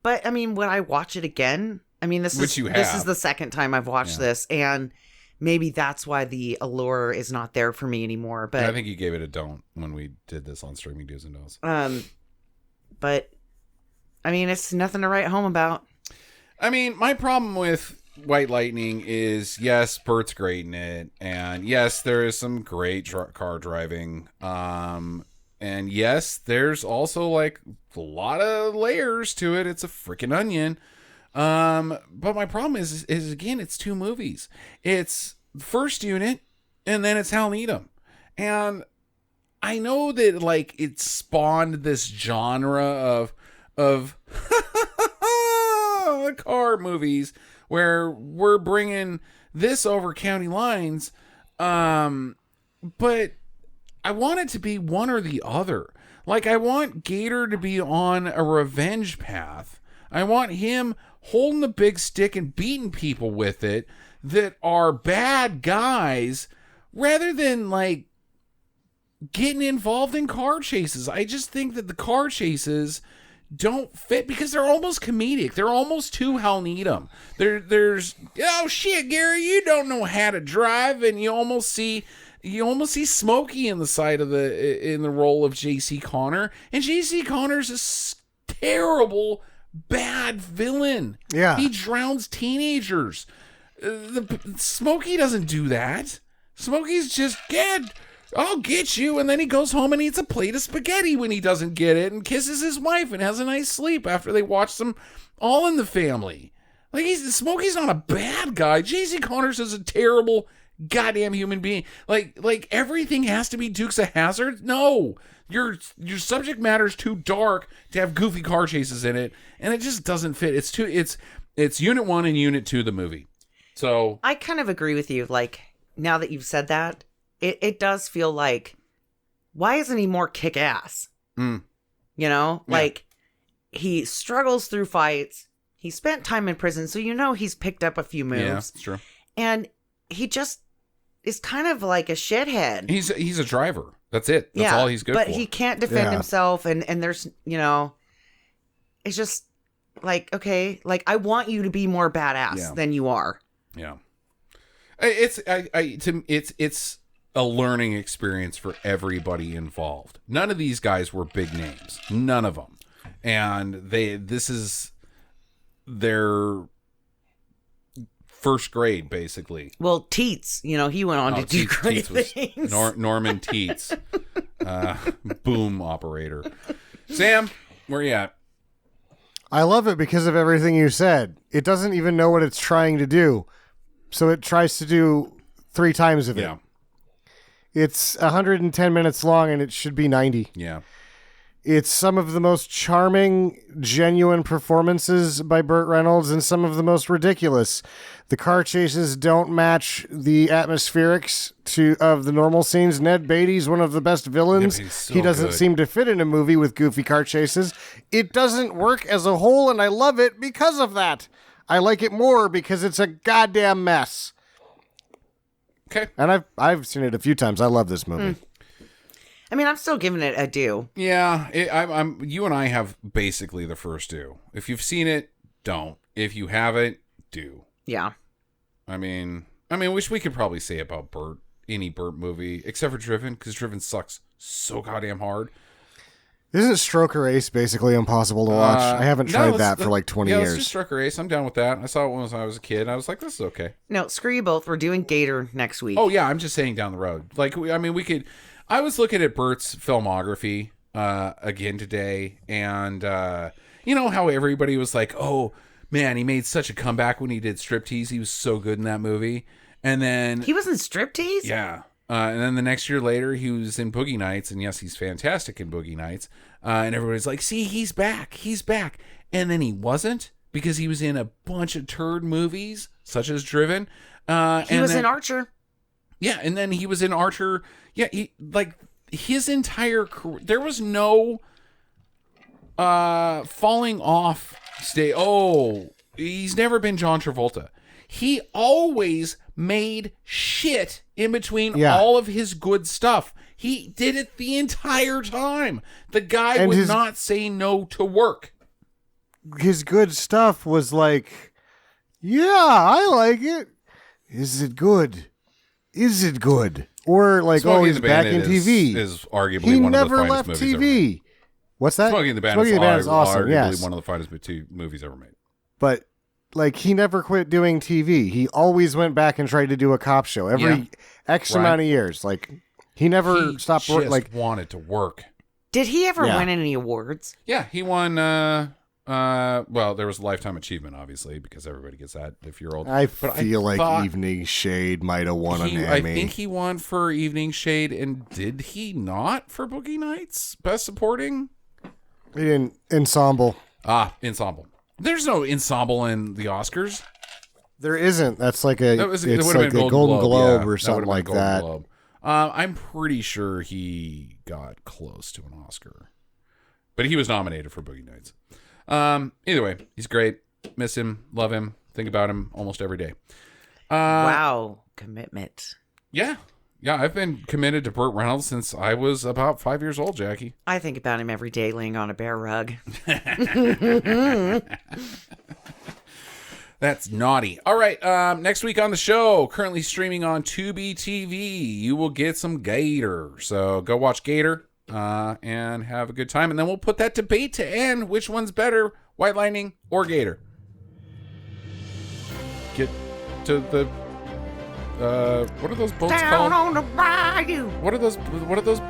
But I mean, when I watch it again, I mean, this is the second time I've watched this, and maybe that's why the allure is not there for me anymore. But I think you gave it a don't when we did this on Streaming Do's and Don'ts. But I mean, it's nothing to write home about. I mean, my problem with White Lightning is, yes, Burt's great in it, and yes, there is some great car driving, and yes, there's also like a lot of layers to it. It's a freaking onion. But my problem is again, it's two movies. It's First Unit, and then it's Hal Needham, and I know that like it spawned this genre of car movies where we're bringing this over county lines, but I want it to be one or the other. Like, I want Gator to be on a revenge path. I want him holding the big stick and beating people with it that are bad guys, rather than like getting involved in car chases. I just think that the car chases don't fit because they're almost comedic. They're almost too Hal Needham. There's oh shit, Gary, you don't know how to drive, and you almost see Smokey in the role of J.C. Connor, and J.C. Connor's a terrible bad villain. Yeah, he drowns teenagers. Smokey doesn't do that. Smokey's just I'll get you, and then he goes home and eats a plate of spaghetti when he doesn't get it, and kisses his wife and has a nice sleep after they watch some All in the Family. Like, Smokey's not a bad guy. J.C. Connors is a terrible goddamn human being. Like everything has to be Dukes of Hazzard. No, your subject matter is too dark to have goofy car chases in it, and it just doesn't fit. It's Unit 1 and Unit 2 the movie. So I kind of agree with you. Like, now that you've said that, it does feel like, why isn't he more kick-ass? You know, like, he struggles through fights. He spent time in prison, so you know he's picked up a few moves. Yeah, that's true. And he just is kind of like a shithead. He's a driver. That's it. That's all he's good for. But he can't defend himself, and there's, you know, it's just like, okay, like, I want you to be more badass than you are. Yeah. It's a learning experience for everybody involved. None of these guys were big names. None of them. And this is their first grade, basically. Well, Teets, you know, he went on to do great things. Norman Teets. Boom operator. Sam, where you at? I love it because of everything you said. It doesn't even know what it's trying to do, so it tries to do 3 times of it. Yeah. It's 110 minutes long, and it should be 90. Yeah. It's some of the most charming, genuine performances by Burt Reynolds, and some of the most ridiculous. The car chases don't match the atmospherics of the normal scenes. Ned Beatty's one of the best villains. So he doesn't good. seem to fit in a movie with goofy car chases. It doesn't work as a whole, and I love it because of that. I like it more because it's a goddamn mess. Okay. And I've seen it a few times. I love this movie. I mean, I'm still giving it a do. Yeah, you and I have basically the first do. If you've seen it, don't. If you haven't, do. Yeah. I mean, wish we could probably say about Burt, any Burt movie, except for Driven, because Driven sucks so goddamn hard. Isn't Stroker Ace basically impossible to watch? I haven't tried that for like 20 years. Let's do Stroker Ace. I'm down with that. I saw it when I was a kid. I was like, this is okay. No, screw you both. We're doing Gator next week. Oh, yeah, I'm just saying down the road. Like, we could... I was looking at Burt's filmography again today, and you know how everybody was like, oh, man, he made such a comeback when he did Striptease. He was so good in that movie. And then... He was in Striptease? Yeah. And then the next year later, he was in Boogie Nights, and yes, he's fantastic in Boogie Nights. And everybody's like, see, he's back. He's back. And then he wasn't, because he was in a bunch of turd movies, such as Driven. He was in Archer. Yeah, and then he was in Archer. Yeah, his entire career, there was no falling off stage. Oh, he's never been John Travolta. He always made shit in between all of his good stuff. He did it the entire time. The guy would not say no to work. His good stuff was like, yeah, I like it. Is it good? is it good? Or like, Smokey oh, and he's the back in Bandit TV. is arguably He one of the never finest left movies ever TV. made. What's that? Smokey and the Bandit is awesome. arguably Yes, one of the finest movies ever made. but like he never quit doing TV. He always went back and tried to do a cop show every X amount of years. Like he never stopped. Like wanted to work. Did he ever win any awards? Yeah, he won. Well, there was Lifetime Achievement, obviously, because everybody gets that if you're old. I feel like Evening Shade might have won an Emmy. I think he won for Evening Shade, and did he not for Boogie Nights? Best Supporting? In Ensemble. Ensemble. There's no ensemble in the Oscars. There isn't. That's like a It's like a Golden Globe or something like that. Globe. I'm pretty sure he got close to an Oscar, but he was nominated for Boogie Nights. Either way, he's great. Miss him, love him, think about him almost every day. Wow, commitment. Yeah, I've been committed to Burt Reynolds since I was about 5 years old, Jackie. I think about him every day laying on a bear rug. That's naughty. All right, next week on the show, currently streaming on Tubi TV, you will get some Gator. So go watch Gator and have a good time. And then we'll put that debate to end. Which one's better, White Lightning or Gator? Get to the... what are those boats Down called? on the bayou. What are those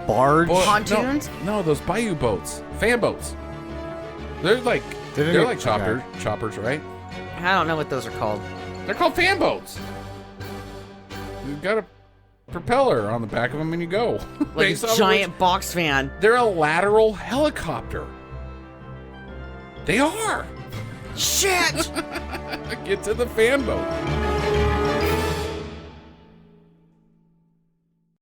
Barge? Pontoons? No, those bayou boats. Fan boats. They're like choppers, right? I don't know what those are called. They're called fan boats. You've got a propeller on the back of them and you go. Like a giant box fan. They're a lateral helicopter. They are. Shit! Get to the fan boat.